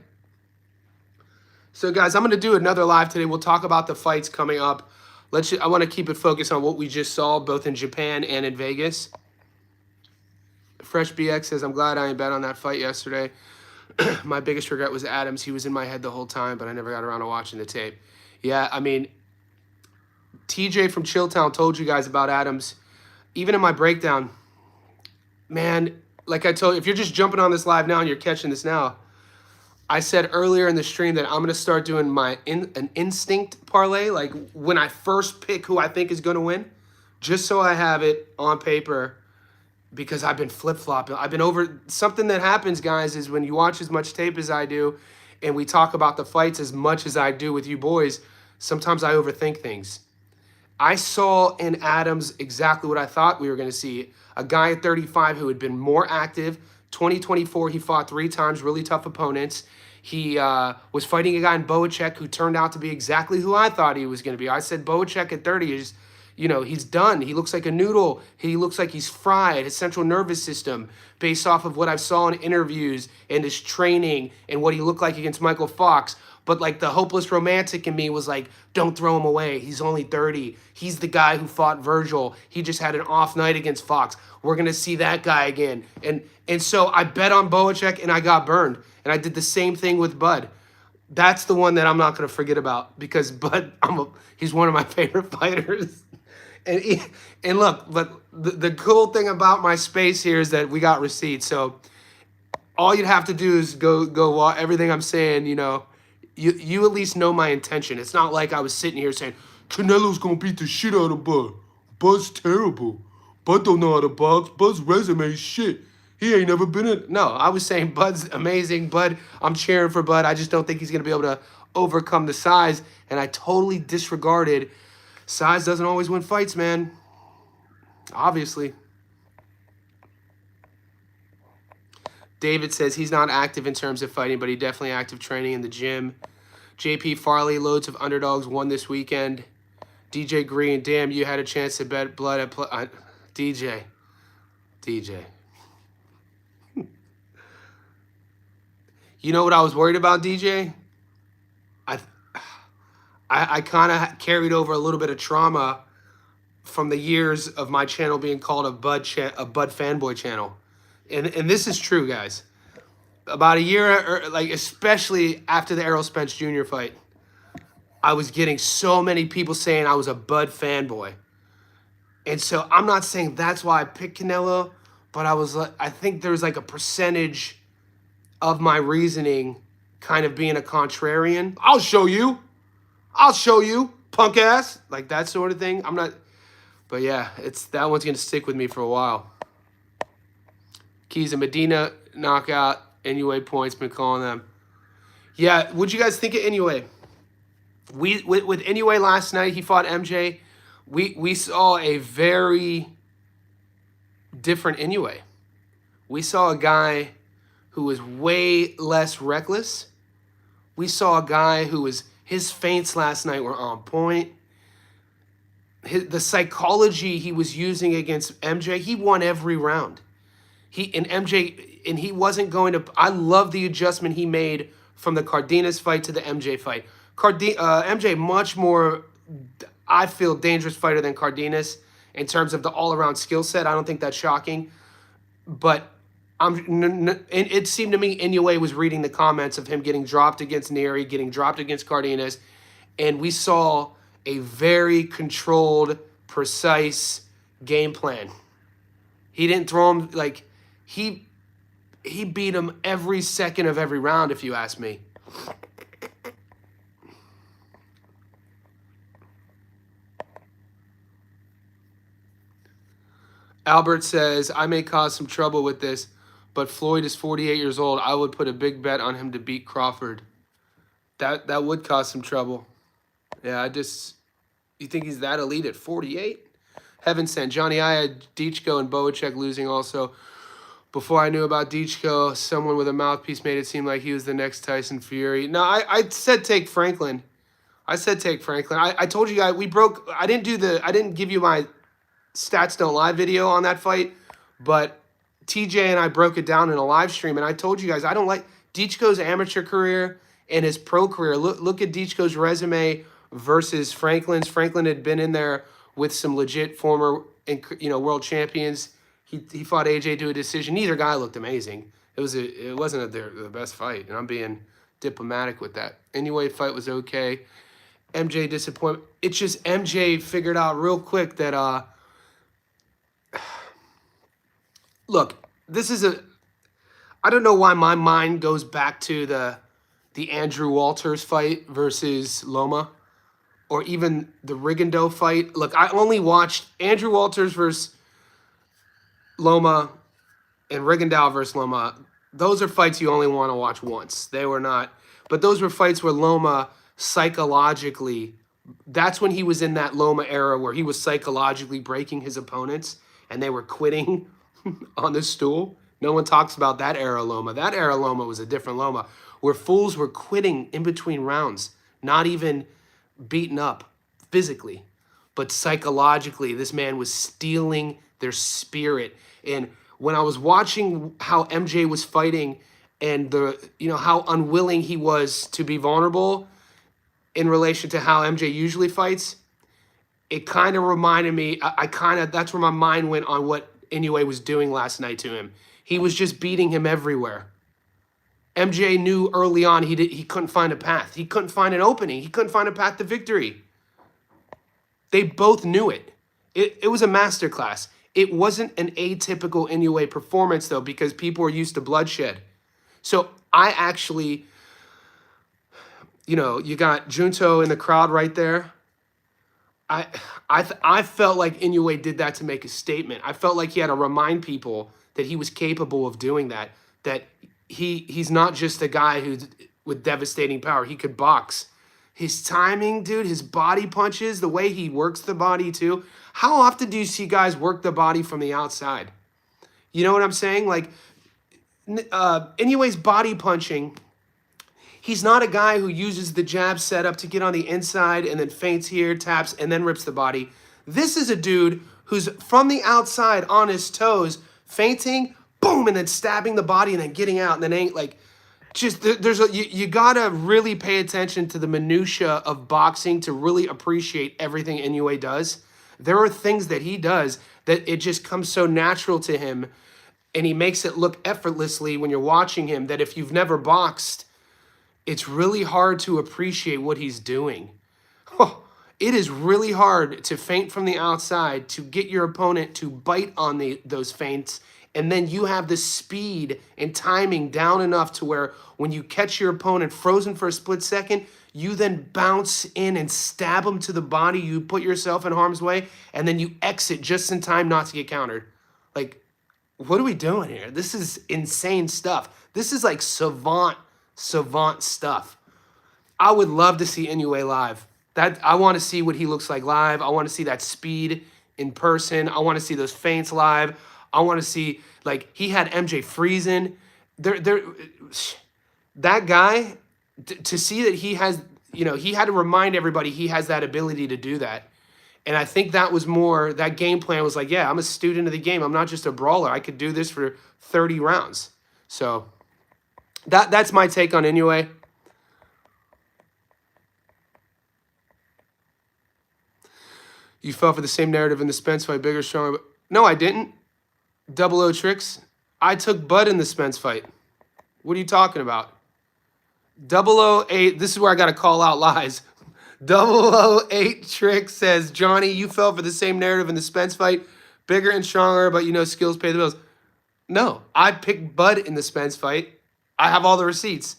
So, guys, I'm going to do another live today. We'll talk about the fights coming up. I want to keep it focused on what we just saw, both in Japan and in Vegas. Fresh BX says, I'm glad I ain't bet on that fight yesterday. My biggest regret was Adams. He was in my head the whole time, but I never got around to watching the tape. Yeah, I mean, TJ from Chilltown told you guys about Adams. Even in my breakdown, man, like I told you, if you're just jumping on this live now and you're catching this now, I said earlier in the stream that I'm going to start doing an instinct parlay, like when I first pick who I think is going to win, just so I have it on paper, because I've been flip-flopping. I've been over. Something that happens, guys, is when you watch as much tape as I do and we talk about the fights as much as I do with you boys, sometimes I overthink things. I saw in Adams exactly what I thought we were going to see. A guy at 35 who had been more active. 2024, he fought 3 times, really tough opponents. He was fighting a guy in Boacek who turned out to be exactly who I thought he was going to be. I said Boacek at 30 is, he's done. He looks like a noodle. He looks like he's fried. His central nervous system, based off of what I saw in interviews and his training and what he looked like against Michael Fox. But like the hopeless romantic in me was like, don't throw him away. He's only 30. He's the guy who fought Virgil. He just had an off night against Fox. We're going to see that guy again. And so I bet on Boacek and I got burned. And I did the same thing with Bud. That's the one that I'm not going to forget about, because Bud, he's one of my favorite fighters. And look, but the cool thing about my space here is that we got receipts. So all you'd have to do is go everything I'm saying, you at least know my intention. It's not like I was sitting here saying, Canelo's going to beat the shit out of Bud. Bud's terrible. Bud don't know how to box. Bud's resume is shit. He ain't never been in. No, I was saying Bud's amazing. Bud, I'm cheering for Bud. I just don't think he's going to be able to overcome the size. And I totally disregarded size doesn't always win fights, man. Obviously. David says he's not active in terms of fighting, but he definitely active training in the gym. JP Farley, loads of underdogs won this weekend. DJ Green, damn, you had a chance to bet blood at DJ. You know what I was worried about, DJ? I kind of carried over a little bit of trauma from the years of my channel being called a Bud fanboy channel, and this is true, guys. About a year, or like especially after the Errol Spence Jr. fight, I was getting so many people saying I was a Bud fanboy, and so I'm not saying that's why I picked Canelo, but I think there's like a percentage of my reasoning kind of being a contrarian. I'll show you, punk ass, like that sort of thing. I'm not, but yeah, that one's gonna stick with me for a while. Keys and Medina knockout, Inoue points, been calling them. Yeah, what'd you guys think of Inoue? With Inoue last night, he fought MJ. We saw a very different Inoue. We saw a guy who was way less reckless. We saw a guy who his feints last night were on point. The psychology he was using against MJ, he won every round. He wasn't going to. I love the adjustment he made from the Cardenas fight to the MJ fight. MJ much more, I feel, dangerous fighter than Cardenas in terms of the all-around skill set. I don't think that's shocking, but it seemed to me Inoue was reading the comments of him getting dropped against Neri, getting dropped against Cardenas, and we saw a very controlled, precise game plan. He didn't throw him like he beat him every second of every round, if you ask me. Albert says, I may cause some trouble with this, but Floyd is 48 years old. I would put a big bet on him to beat Crawford. That would cause some trouble. Yeah, you think he's that elite at 48? Heaven sent. Johnny, I had Dichko and Boacek losing also. Before I knew about Dichko, someone with a mouthpiece made it seem like he was the next Tyson Fury. No, I said take Franklin. I told you guys, I didn't give you my Stats Don't Lie video on that fight, but TJ and I broke it down in a live stream, and I told you guys I don't like Dichko's amateur career and his pro career. Look at Dichko's resume versus Franklin's. Franklin had been in there with some legit former world champions. He fought AJ to a decision. Neither guy looked amazing. It wasn't the best fight, and I'm being diplomatic with that. Anyway, fight was okay. MJ disappointment. It's just MJ figured out real quick that look, I don't know why my mind goes back to the Andrew Walters fight versus Loma, or even the Rigondeaux fight. Look, I only watched Andrew Walters versus Loma and Rigondeaux versus Loma. Those are fights you only want to watch once. They were not, but those were fights where Loma psychologically, that's when he was in that Loma era where he was psychologically breaking his opponents and they were quitting on the stool. No one talks about that era Loma. That era Loma was a different Loma, where fools were quitting in between rounds, not even beaten up physically, but psychologically. This man was stealing their spirit. And when I was watching how MJ was fighting and how unwilling he was to be vulnerable in relation to how MJ usually fights, it kind of reminded me, that's where my mind went on what Inoue was doing last night to him. He was just beating him everywhere. MJ knew early on he couldn't find a path. He couldn't find an opening. He couldn't find a path to victory. They both knew it. It was a masterclass. It wasn't an atypical Inoue performance, though, because people are used to bloodshed. So I actually, you got Junto in the crowd right there. I felt like Inoue did that to make a statement. I felt like he had to remind people that he was capable of doing that, that he's not just a guy who's with devastating power. He could box. His timing, dude, his body punches, the way he works the body too. How often do you see guys work the body from the outside? You know what I'm saying? Like, Inoue's body punching, he's not a guy who uses the jab setup to get on the inside and then feints here, taps, and then rips the body. This is a dude who's from the outside on his toes, feinting, boom, and then stabbing the body and then getting out. And then Just there's you gotta really pay attention to the minutia of boxing to really appreciate everything Inoue does. There are things that he does that it just comes so natural to him, and he makes it look effortlessly when you're watching him. That if you've never boxed, it's really hard to appreciate what he's doing. It is really hard to feint from the outside to get your opponent to bite on those feints, and then you have the speed and timing down enough to where when you catch your opponent frozen for a split second, you then bounce in and stab him to the body. You put yourself in harm's way, and then you exit just in time not to get countered. Like, what are we doing here? This is insane stuff. This is like savant stuff. I would love to see Inoue live. I want to see what he looks like live. I want to see that speed in person. I want to see those feints live. I want to see, like, he had MJ freezing. That guy, to see that he has, he had to remind everybody he has that ability to do that. And I think that was more, that game plan was like, yeah, I'm a student of the game. I'm not just a brawler. I could do this for 30 rounds. So that's my take on Inoue. You fell for the same narrative in the Spence fight, bigger, stronger. No, I didn't. 00 tricks. I took Bud in the Spence fight. What are you talking about? 008, this is where I got to call out lies. 008 tricks says, Johnny, you fell for the same narrative in the Spence fight, bigger and stronger, but skills pay the bills. No, I picked Bud in the Spence fight. I have all the receipts.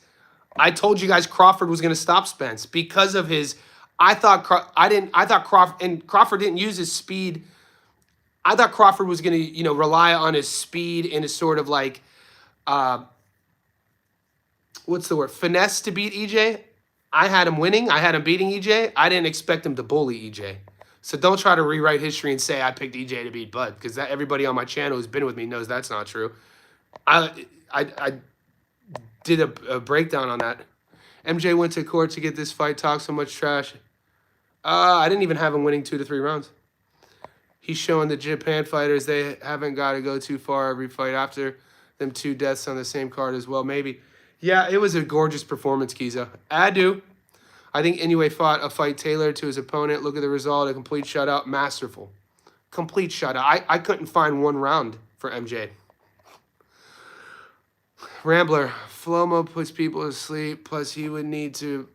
I told you guys Crawford was going to stop Spence because of his... I thought Crawford, and Crawford didn't use his speed. I thought Crawford was going to, rely on his speed and his sort of like, what's the word? Finesse to beat EJ. I had him winning. I had him beating EJ. I didn't expect him to bully EJ. So don't try to rewrite history and say I picked EJ to beat Bud, because everybody on my channel who's been with me knows that's not true. I did a breakdown on that. MJ went to court to get this fight, talked so much trash. I didn't even have him winning 2 to 3 rounds. He's showing the Japan fighters they haven't got to go too far every fight after them 2 deaths on the same card as well, maybe. Yeah, it was a gorgeous performance, Kiza. I do. I think Inoue fought a fight tailored to his opponent. Look at the result, a complete shutout, masterful. Complete shutout. I couldn't find one round for MJ. Rambler, Flomo puts people to sleep, plus he would need to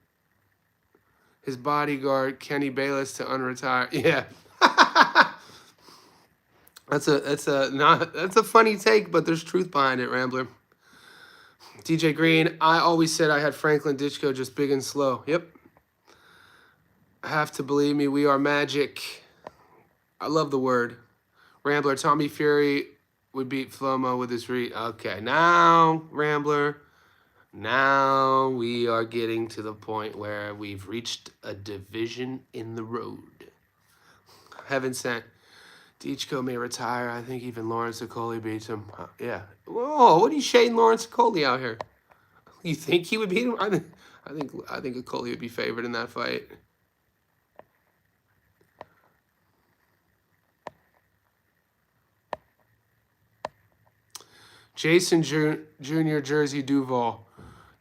his bodyguard, Kenny Bayless, to unretire. Yeah. That's a funny take, but there's truth behind it, Rambler. DJ Green, I always said I had Franklin Ditchko, just big and slow. Yep. Have to believe me, we are magic. I love the word. Rambler, Tommy Fury would beat Flomo with his read. Okay, now, Rambler, now we are getting to the point where we've reached a division in the road. Heaven sent. Ditchko may retire. I think even Lawrence Okoli beats him. Yeah. Whoa, what are you shading Lawrence Okoli out here? You think he would beat him? I think Okoli would be favored in that fight. Jason Jr. Jersey Duval.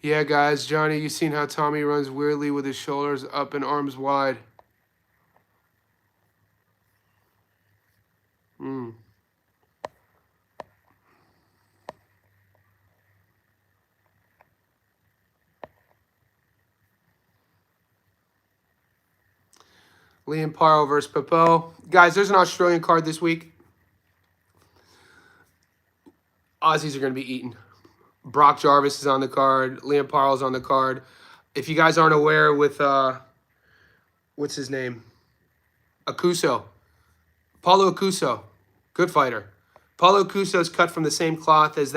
Yeah, guys, Johnny, you seen how Tommy runs weirdly with his shoulders up and arms wide? Liam Paro versus Papo. Guys, there's an Australian card this week. Aussies are going to be eaten. Brock Jarvis is on the card. Liam Paro's on the card. If you guys aren't aware with, what's his name? Akuso. Paulo Akuso. Good fighter. Paulo Akuso's cut from the same cloth as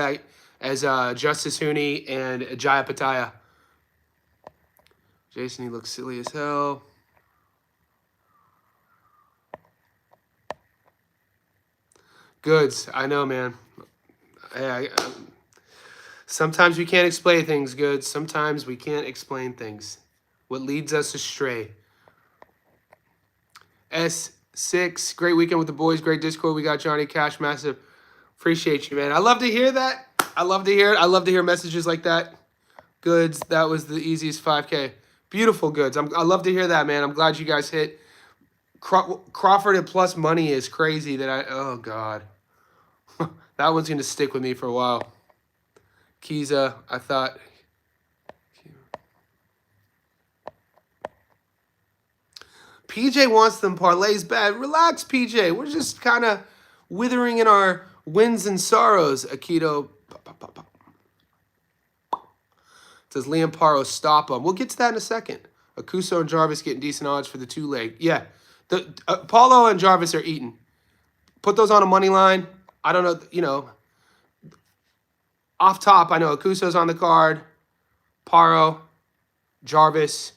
Justice Hooney and Jaya Pataya. Jason, he looks silly as hell. Goods. I know, man. Sometimes we can't explain things, Goods. Sometimes we can't explain things. What leads us astray. S6. Great weekend with the boys. Great Discord. We got Johnny Cash. Massive. Appreciate you, man. I love to hear that. I love to hear it. I love to hear messages like that. Goods, that was the easiest 5K. Beautiful, Goods. I love to hear that, man. I'm glad you guys hit. Crawford at plus money is crazy that oh, God. That one's going to stick with me for a while. Kiza, I thought. PJ wants them parlays bad. Relax, PJ. We're just kind of withering in our wins and sorrows. Aikido. Does Liam Paro stop him? We'll get to that in a second. Akuso and Jarvis getting decent odds for the 2-leg. Yeah. Paulo and Jarvis are eating. Put those on a money line. I don't know, you know. Off top, I know Akuso's on the card. Paro, Jarvis.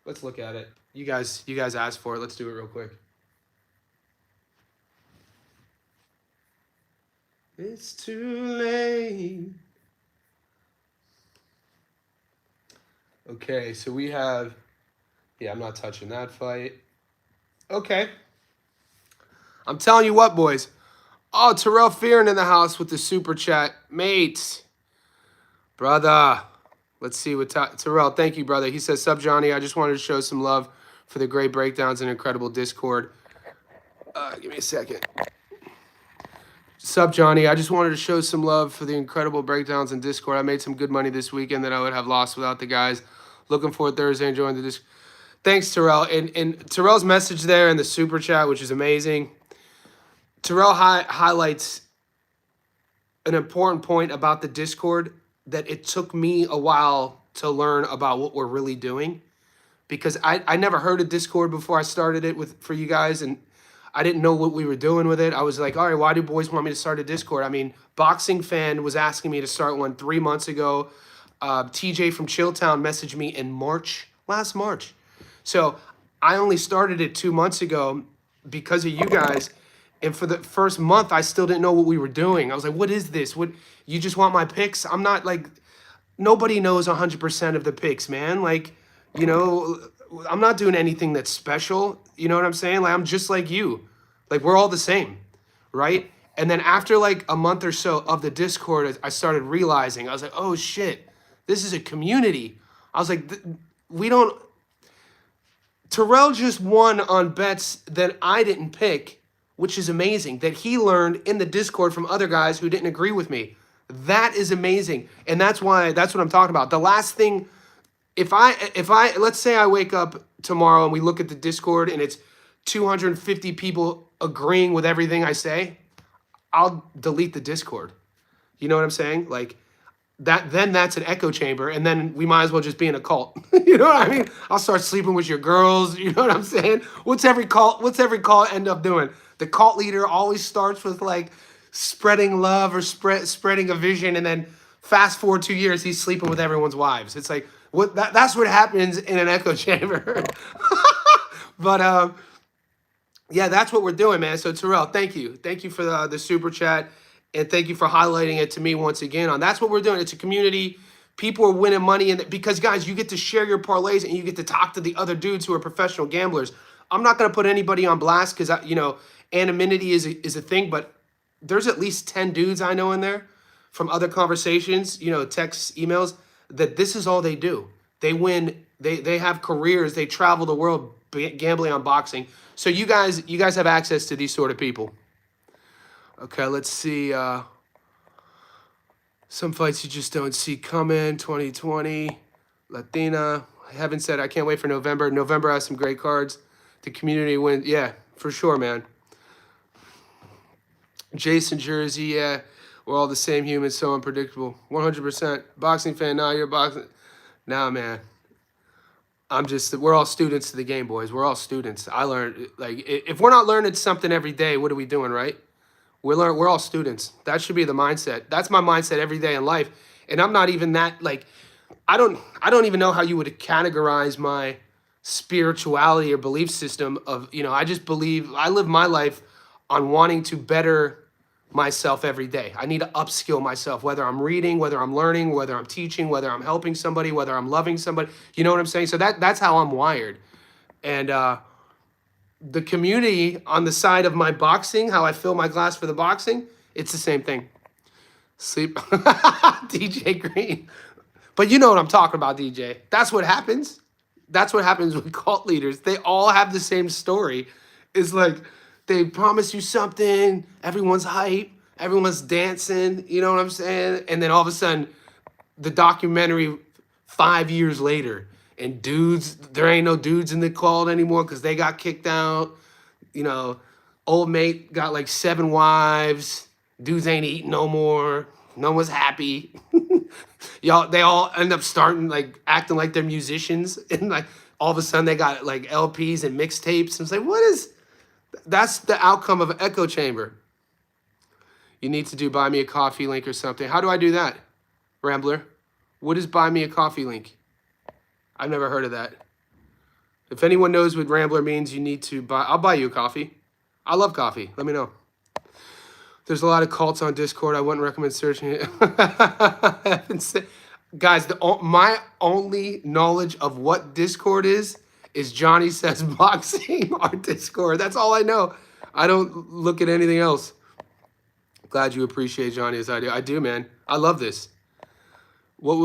Let's look at it. You guys asked for it. Let's do it real quick. It's too late. Okay, so we have, yeah, I'm not touching that fight. Okay. I'm telling you what, boys. Oh, Terrell Fearon in the house with the super chat. Mate. Brother. Let's see what Terrell, thank you, brother. He says, "Sub Johnny, I just wanted to show some love for the great breakdowns and incredible Discord." Give me a second. Sub Johnny, I just wanted to show some love for the incredible breakdowns in Discord. I made some good money this weekend that I would have lost without the guys. Looking forward Thursday, enjoying the Discord. Thanks, Terrell. And Terrell's message there in the super chat, which is amazing. Terrell highlights an important point about the Discord, that it took me a while to learn about what we're really doing, because I never heard of Discord before I started it for you guys, and I didn't know what we were doing with it. I was like, all right, why do boys want me to start a Discord? I mean, Boxing Fan was asking me to start one 3 months ago. TJ from Chilltown messaged me in last March. So I only started it 2 months ago because of you guys. And for the first month, I still didn't know what we were doing. I was like, what is this? What, you just want my picks? I'm not like, nobody knows 100% of the picks, man. Like, you know, I'm not doing anything that's special. You know what I'm saying? Like, I'm just like you. Like, we're all the same, right? And then after like a month or so of the Discord, I started realizing, I was like, oh shit, this is a community. I was like, we don't, Terrell just won on bets that I didn't pick, which is amazing, that he learned in the Discord from other guys who didn't agree with me. That is amazing. And that's what I'm talking about. The last thing, if I let's say I wake up tomorrow and we look at the Discord and it's 250 people agreeing with everything I say, I'll delete the Discord. You know what I'm saying? Like, then that's an echo chamber, and then we might as well just be in a cult. You know what I mean? I'll start sleeping with your girls. You know what I'm saying? What's every cult end up doing? The cult leader always starts with like spreading love or spreading a vision, and then fast forward 2 years, he's sleeping with everyone's wives. It's like that's what happens in an echo chamber. But yeah, that's what we're doing, man. So Terrell, thank you for the super chat. And thank you for highlighting it to me once again. That's what we're doing. It's a community. People are winning money, and because guys, you get to share your parlays and you get to talk to the other dudes who are professional gamblers. I'm not going to put anybody on blast because anonymity is a thing, but there's at least 10 dudes I know in there from other conversations, texts, emails, that this is all they do. They win. They have careers. They travel the world gambling on boxing. So you guys have access to these sort of people. Okay, let's see. Some fights you just don't see coming. 2020, Latina. Heaven said, I can't wait for November. November has some great cards. The community wins. Yeah, for sure, man. Jason Jersey, yeah. We're all the same humans, so unpredictable. 100%. Boxing fan, now you're boxing. Nah, man. We're all students to the game, boys. We're all students. I learned, like, if we're not learning something every day, what are we doing, right? We're all students. That should be the mindset. That's my mindset every day in life. And I'm not even that, like, I don't even know how you would categorize my spirituality or belief system of, I just believe, I live my life on wanting to better myself every day. I need to upskill myself, whether I'm reading, whether I'm learning, whether I'm teaching, whether I'm helping somebody, whether I'm loving somebody. You know what I'm saying? So that's how I'm wired. And the community on the side of my boxing, how I fill my glass for the boxing, it's the same thing. Sleep. DJ Green. But you know what I'm talking about, DJ. That's what happens. That's what happens with cult leaders. They all have the same story. It's like they promise you something, everyone's hype, everyone's dancing, you know what I'm saying? And then all of a sudden, the documentary 5 years later, and dudes, there ain't no dudes in the cult anymore because they got kicked out. You know, old mate got like 7 wives. Dudes ain't eating no more. No one's happy. Y'all, they all end up starting like acting like they're musicians, and like all of a sudden they got like LPs and mixtapes. And it's like, what is? That's the outcome of an echo chamber. You need to do buy me a coffee link or something. How do I do that, Rambler? What is buy me a coffee link? I've never heard of that. If anyone knows what Rambler means, you need to buy. I'll buy you a coffee. I love coffee. Let me know. There's a lot of cults on Discord. I wouldn't recommend searching it. Guys, my only knowledge of what Discord is Johnny Says Boxing on Discord. That's all I know. I don't look at anything else. Glad you appreciate Johnny as I do. I do, man. I love this. What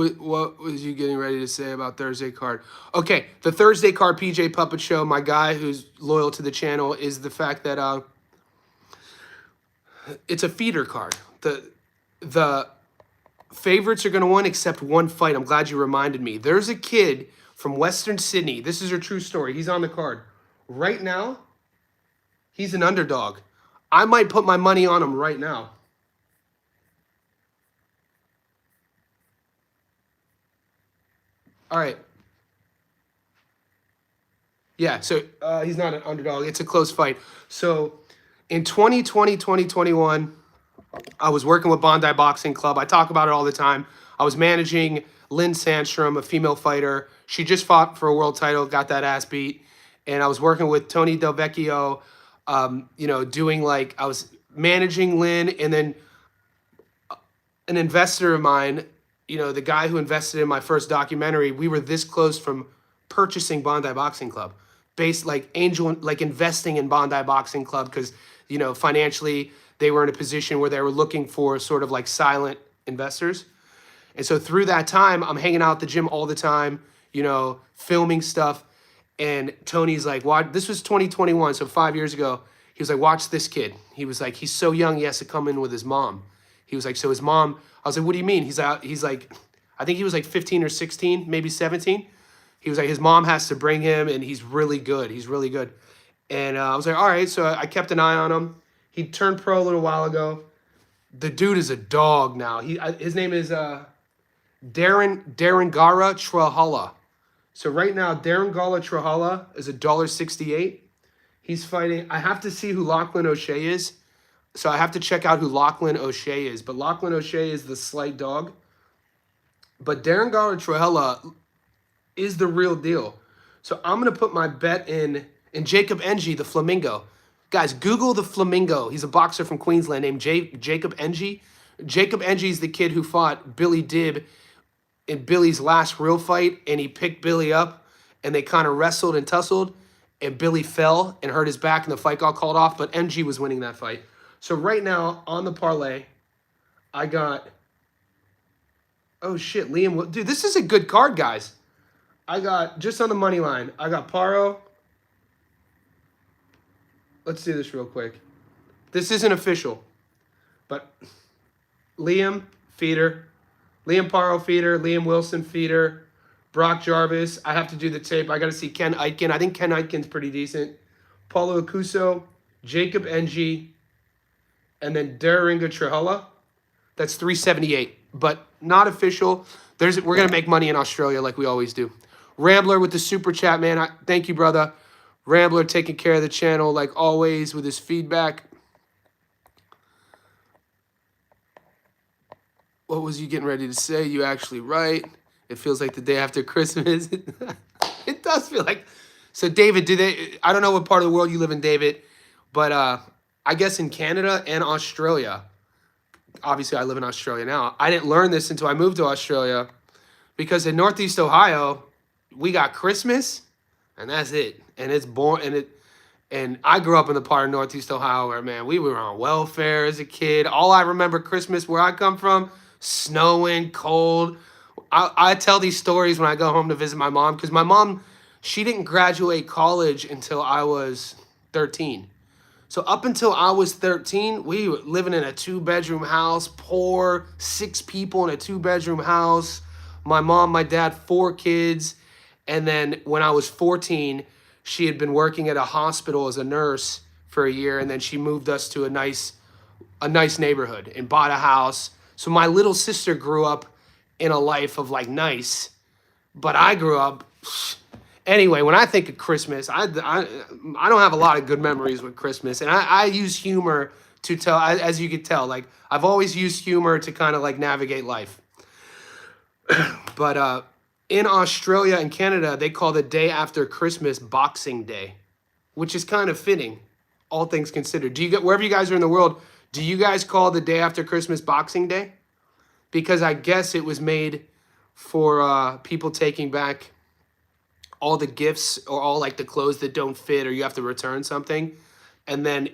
was you getting ready to say about Thursday card? Okay, the Thursday card PJ Puppet Show, my guy who's loyal to the channel, is the fact that it's a feeder card. The favorites are going to win except one fight. I'm glad you reminded me. There's a kid from Western Sydney. This is a true story. He's on the card. Right now, he's an underdog. I might put my money on him right now. All right. Yeah, so he's not an underdog. It's a close fight. So in 2020, 2021, I was working with Bondi Boxing Club. I talk about it all the time. I was managing Lynn Sandstrom, a female fighter. She just fought for a world title, got that ass beat. And I was working with Tony Del Vecchio, you know, doing like, I was managing Lynn, and then an investor of mine, you know, the guy who invested in my first documentary, we were this close from purchasing Bondi Boxing Club, based like angel, like investing in Bondi Boxing Club, because, you know, financially they were in a position where they were looking for sort of like silent investors. And so through that time, I'm hanging out at the gym all the time, you know, filming stuff. And Tony's like, "What?" This was 2021, so 5 years ago. He was like, "Watch this kid." He was like, "He's so young, he has to come in with his mom." He was like, so his mom, I was like, "What do you mean?" He's like, I think he was like 15 or 16, maybe 17. He was like, his mom has to bring him, and he's really good. He's really good. And I was like, all right. So I kept an eye on him. He turned pro a little while ago. The dude is a dog now. His name is Darren Gara Trahala. So right now, Darren Gara Trahala is $1.68. He's fighting. I have to see who Lachlan O'Shea is. So I have to check out who Lachlan O'Shea is. But Lachlan O'Shea is the slight dog. But Darren Gara Trahala is the real deal. So I'm going to put my bet in Jacob Ng, the Flamingo. Guys, Google the Flamingo. He's a boxer from Queensland named Jacob Ng. Jacob Ng is the kid who fought Billy Dibb in Billy's last real fight, and he picked Billy up, and they kind of wrestled and tussled, and Billy fell and hurt his back, and the fight got called off, but Ng was winning that fight. So right now, on the parlay, I got, oh shit, Liam, dude, this is a good card, guys. I got, just on the money line, I got Paro. Let's do this real quick. This isn't official, but Liam, feeder. Liam Paro, feeder. Liam Wilson, feeder. Brock Jarvis. I have to do the tape. I got to see Ken Aitken. I think Ken Aitken's pretty decent. Paulo Acuso, Jacob Ng, and then Daringa Trahala. That's 378, but not official. We're going to make money in Australia like we always do. Rambler with the super chat, man. Thank you, brother. Rambler taking care of the channel like always with his feedback. What was you getting ready to say? You actually right. It feels like the day after Christmas. It does feel like. So, David, I don't know what part of the world you live in, David, but I guess in Canada and Australia. Obviously, I live in Australia now. I didn't learn this until I moved to Australia, because in Northeast Ohio, we got Christmas, and that's it. And it's born, and I grew up in the part of Northeast Ohio where, man, we were on welfare as a kid. All I remember Christmas where I come from, snowing, cold. I tell these stories when I go home to visit my mom because my mom, she didn't graduate college until I was 13. So up until I was 13, we were living in a 2-bedroom house, poor, 6 people in a 2-bedroom house. My mom, my dad, 4 kids. And then when I was 14, she had been working at a hospital as a nurse for a year, and then she moved us to a nice neighborhood and bought a house. So my little sister grew up in a life of like nice, but I grew up. Anyway, when I think of Christmas, I don't have a lot of good memories with Christmas, and I use humor to tell, as you could tell, like I've always used humor to kind of like navigate life. But in Australia and Canada, they call the day after Christmas Boxing Day, which is kind of fitting, all things considered. Do you get wherever you guys are in the world? Do you guys call the day after Christmas Boxing Day? Because I guess it was made for people taking back all the gifts or all like the clothes that don't fit or you have to return something. And then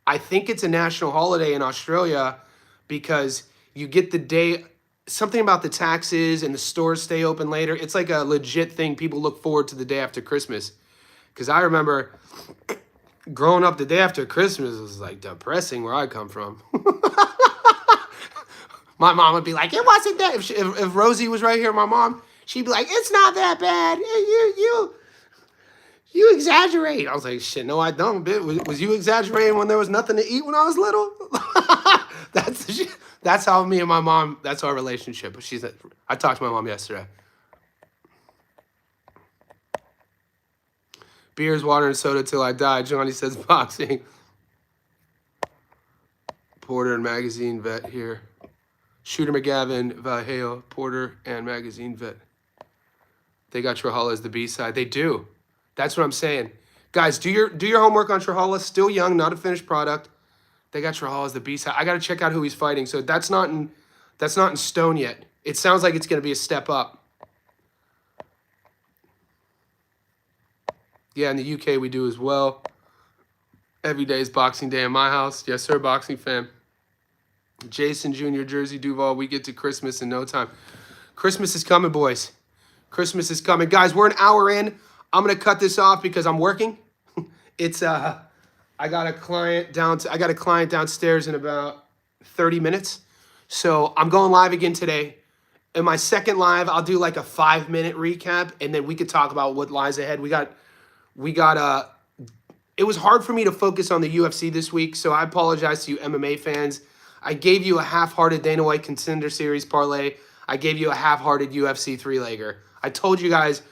I think it's a national holiday in Australia because you get the day, something about the taxes and the stores stay open later. It's like a legit thing. People look forward to the day after Christmas. Because I remember growing up, the day after Christmas was like depressing where I come from. My mom would be like, it wasn't that. If Rosie was right here, my mom, she'd be like, it's not that bad. You exaggerate. I was like, shit, no, I don't, bitch. Was you exaggerating when there was nothing to eat when I was little? That's how me and my mom, that's our relationship. I talked to my mom yesterday. Beers, water, and soda till I die. Johnny says boxing. Porter and Magazine Vet here. Shooter McGavin, Vallejo, Porter, and Magazine Vet. They got Trahala as the B-side. They do. That's what I'm saying. Guys, do your homework on Trahala. Still young, not a finished product. They got Trahala as the B-side. I got to check out who he's fighting. So that's not in stone yet. It sounds like it's going to be a step up. Yeah, in the UK we do as well. Every day is Boxing Day in my house. Yes, sir, boxing fan. Jason Jr., Jersey Duval, we get to Christmas in no time. Christmas is coming, boys. Christmas is coming. Guys, we're an hour in. I'm going to cut this off because I'm working. It's I got a client downstairs in about 30 minutes. So I'm going live again today. In my second live, I'll do like a 5-minute recap, and then we could talk about what lies ahead. It was hard for me to focus on the UFC this week, so I apologize to you MMA fans. I gave you a half-hearted Dana White Contender Series parlay. I gave you a half-hearted UFC 3-legger. I told you guys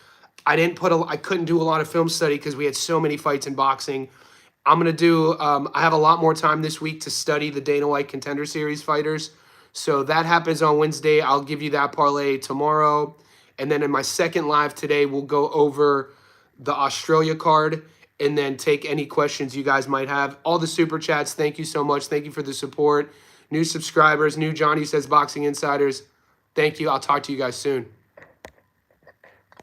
I couldn't do a lot of film study because we had so many fights in boxing. I'm going to do, I have a lot more time this week to study the Dana White Contender Series fighters. So that happens on Wednesday. I'll give you that parlay tomorrow. And then in my second live today, we'll go over the Australia card and then take any questions you guys might have. All the super chats, thank you so much. Thank you for the support. New subscribers, new Johnny Says Boxing Insiders. Thank you. I'll talk to you guys soon.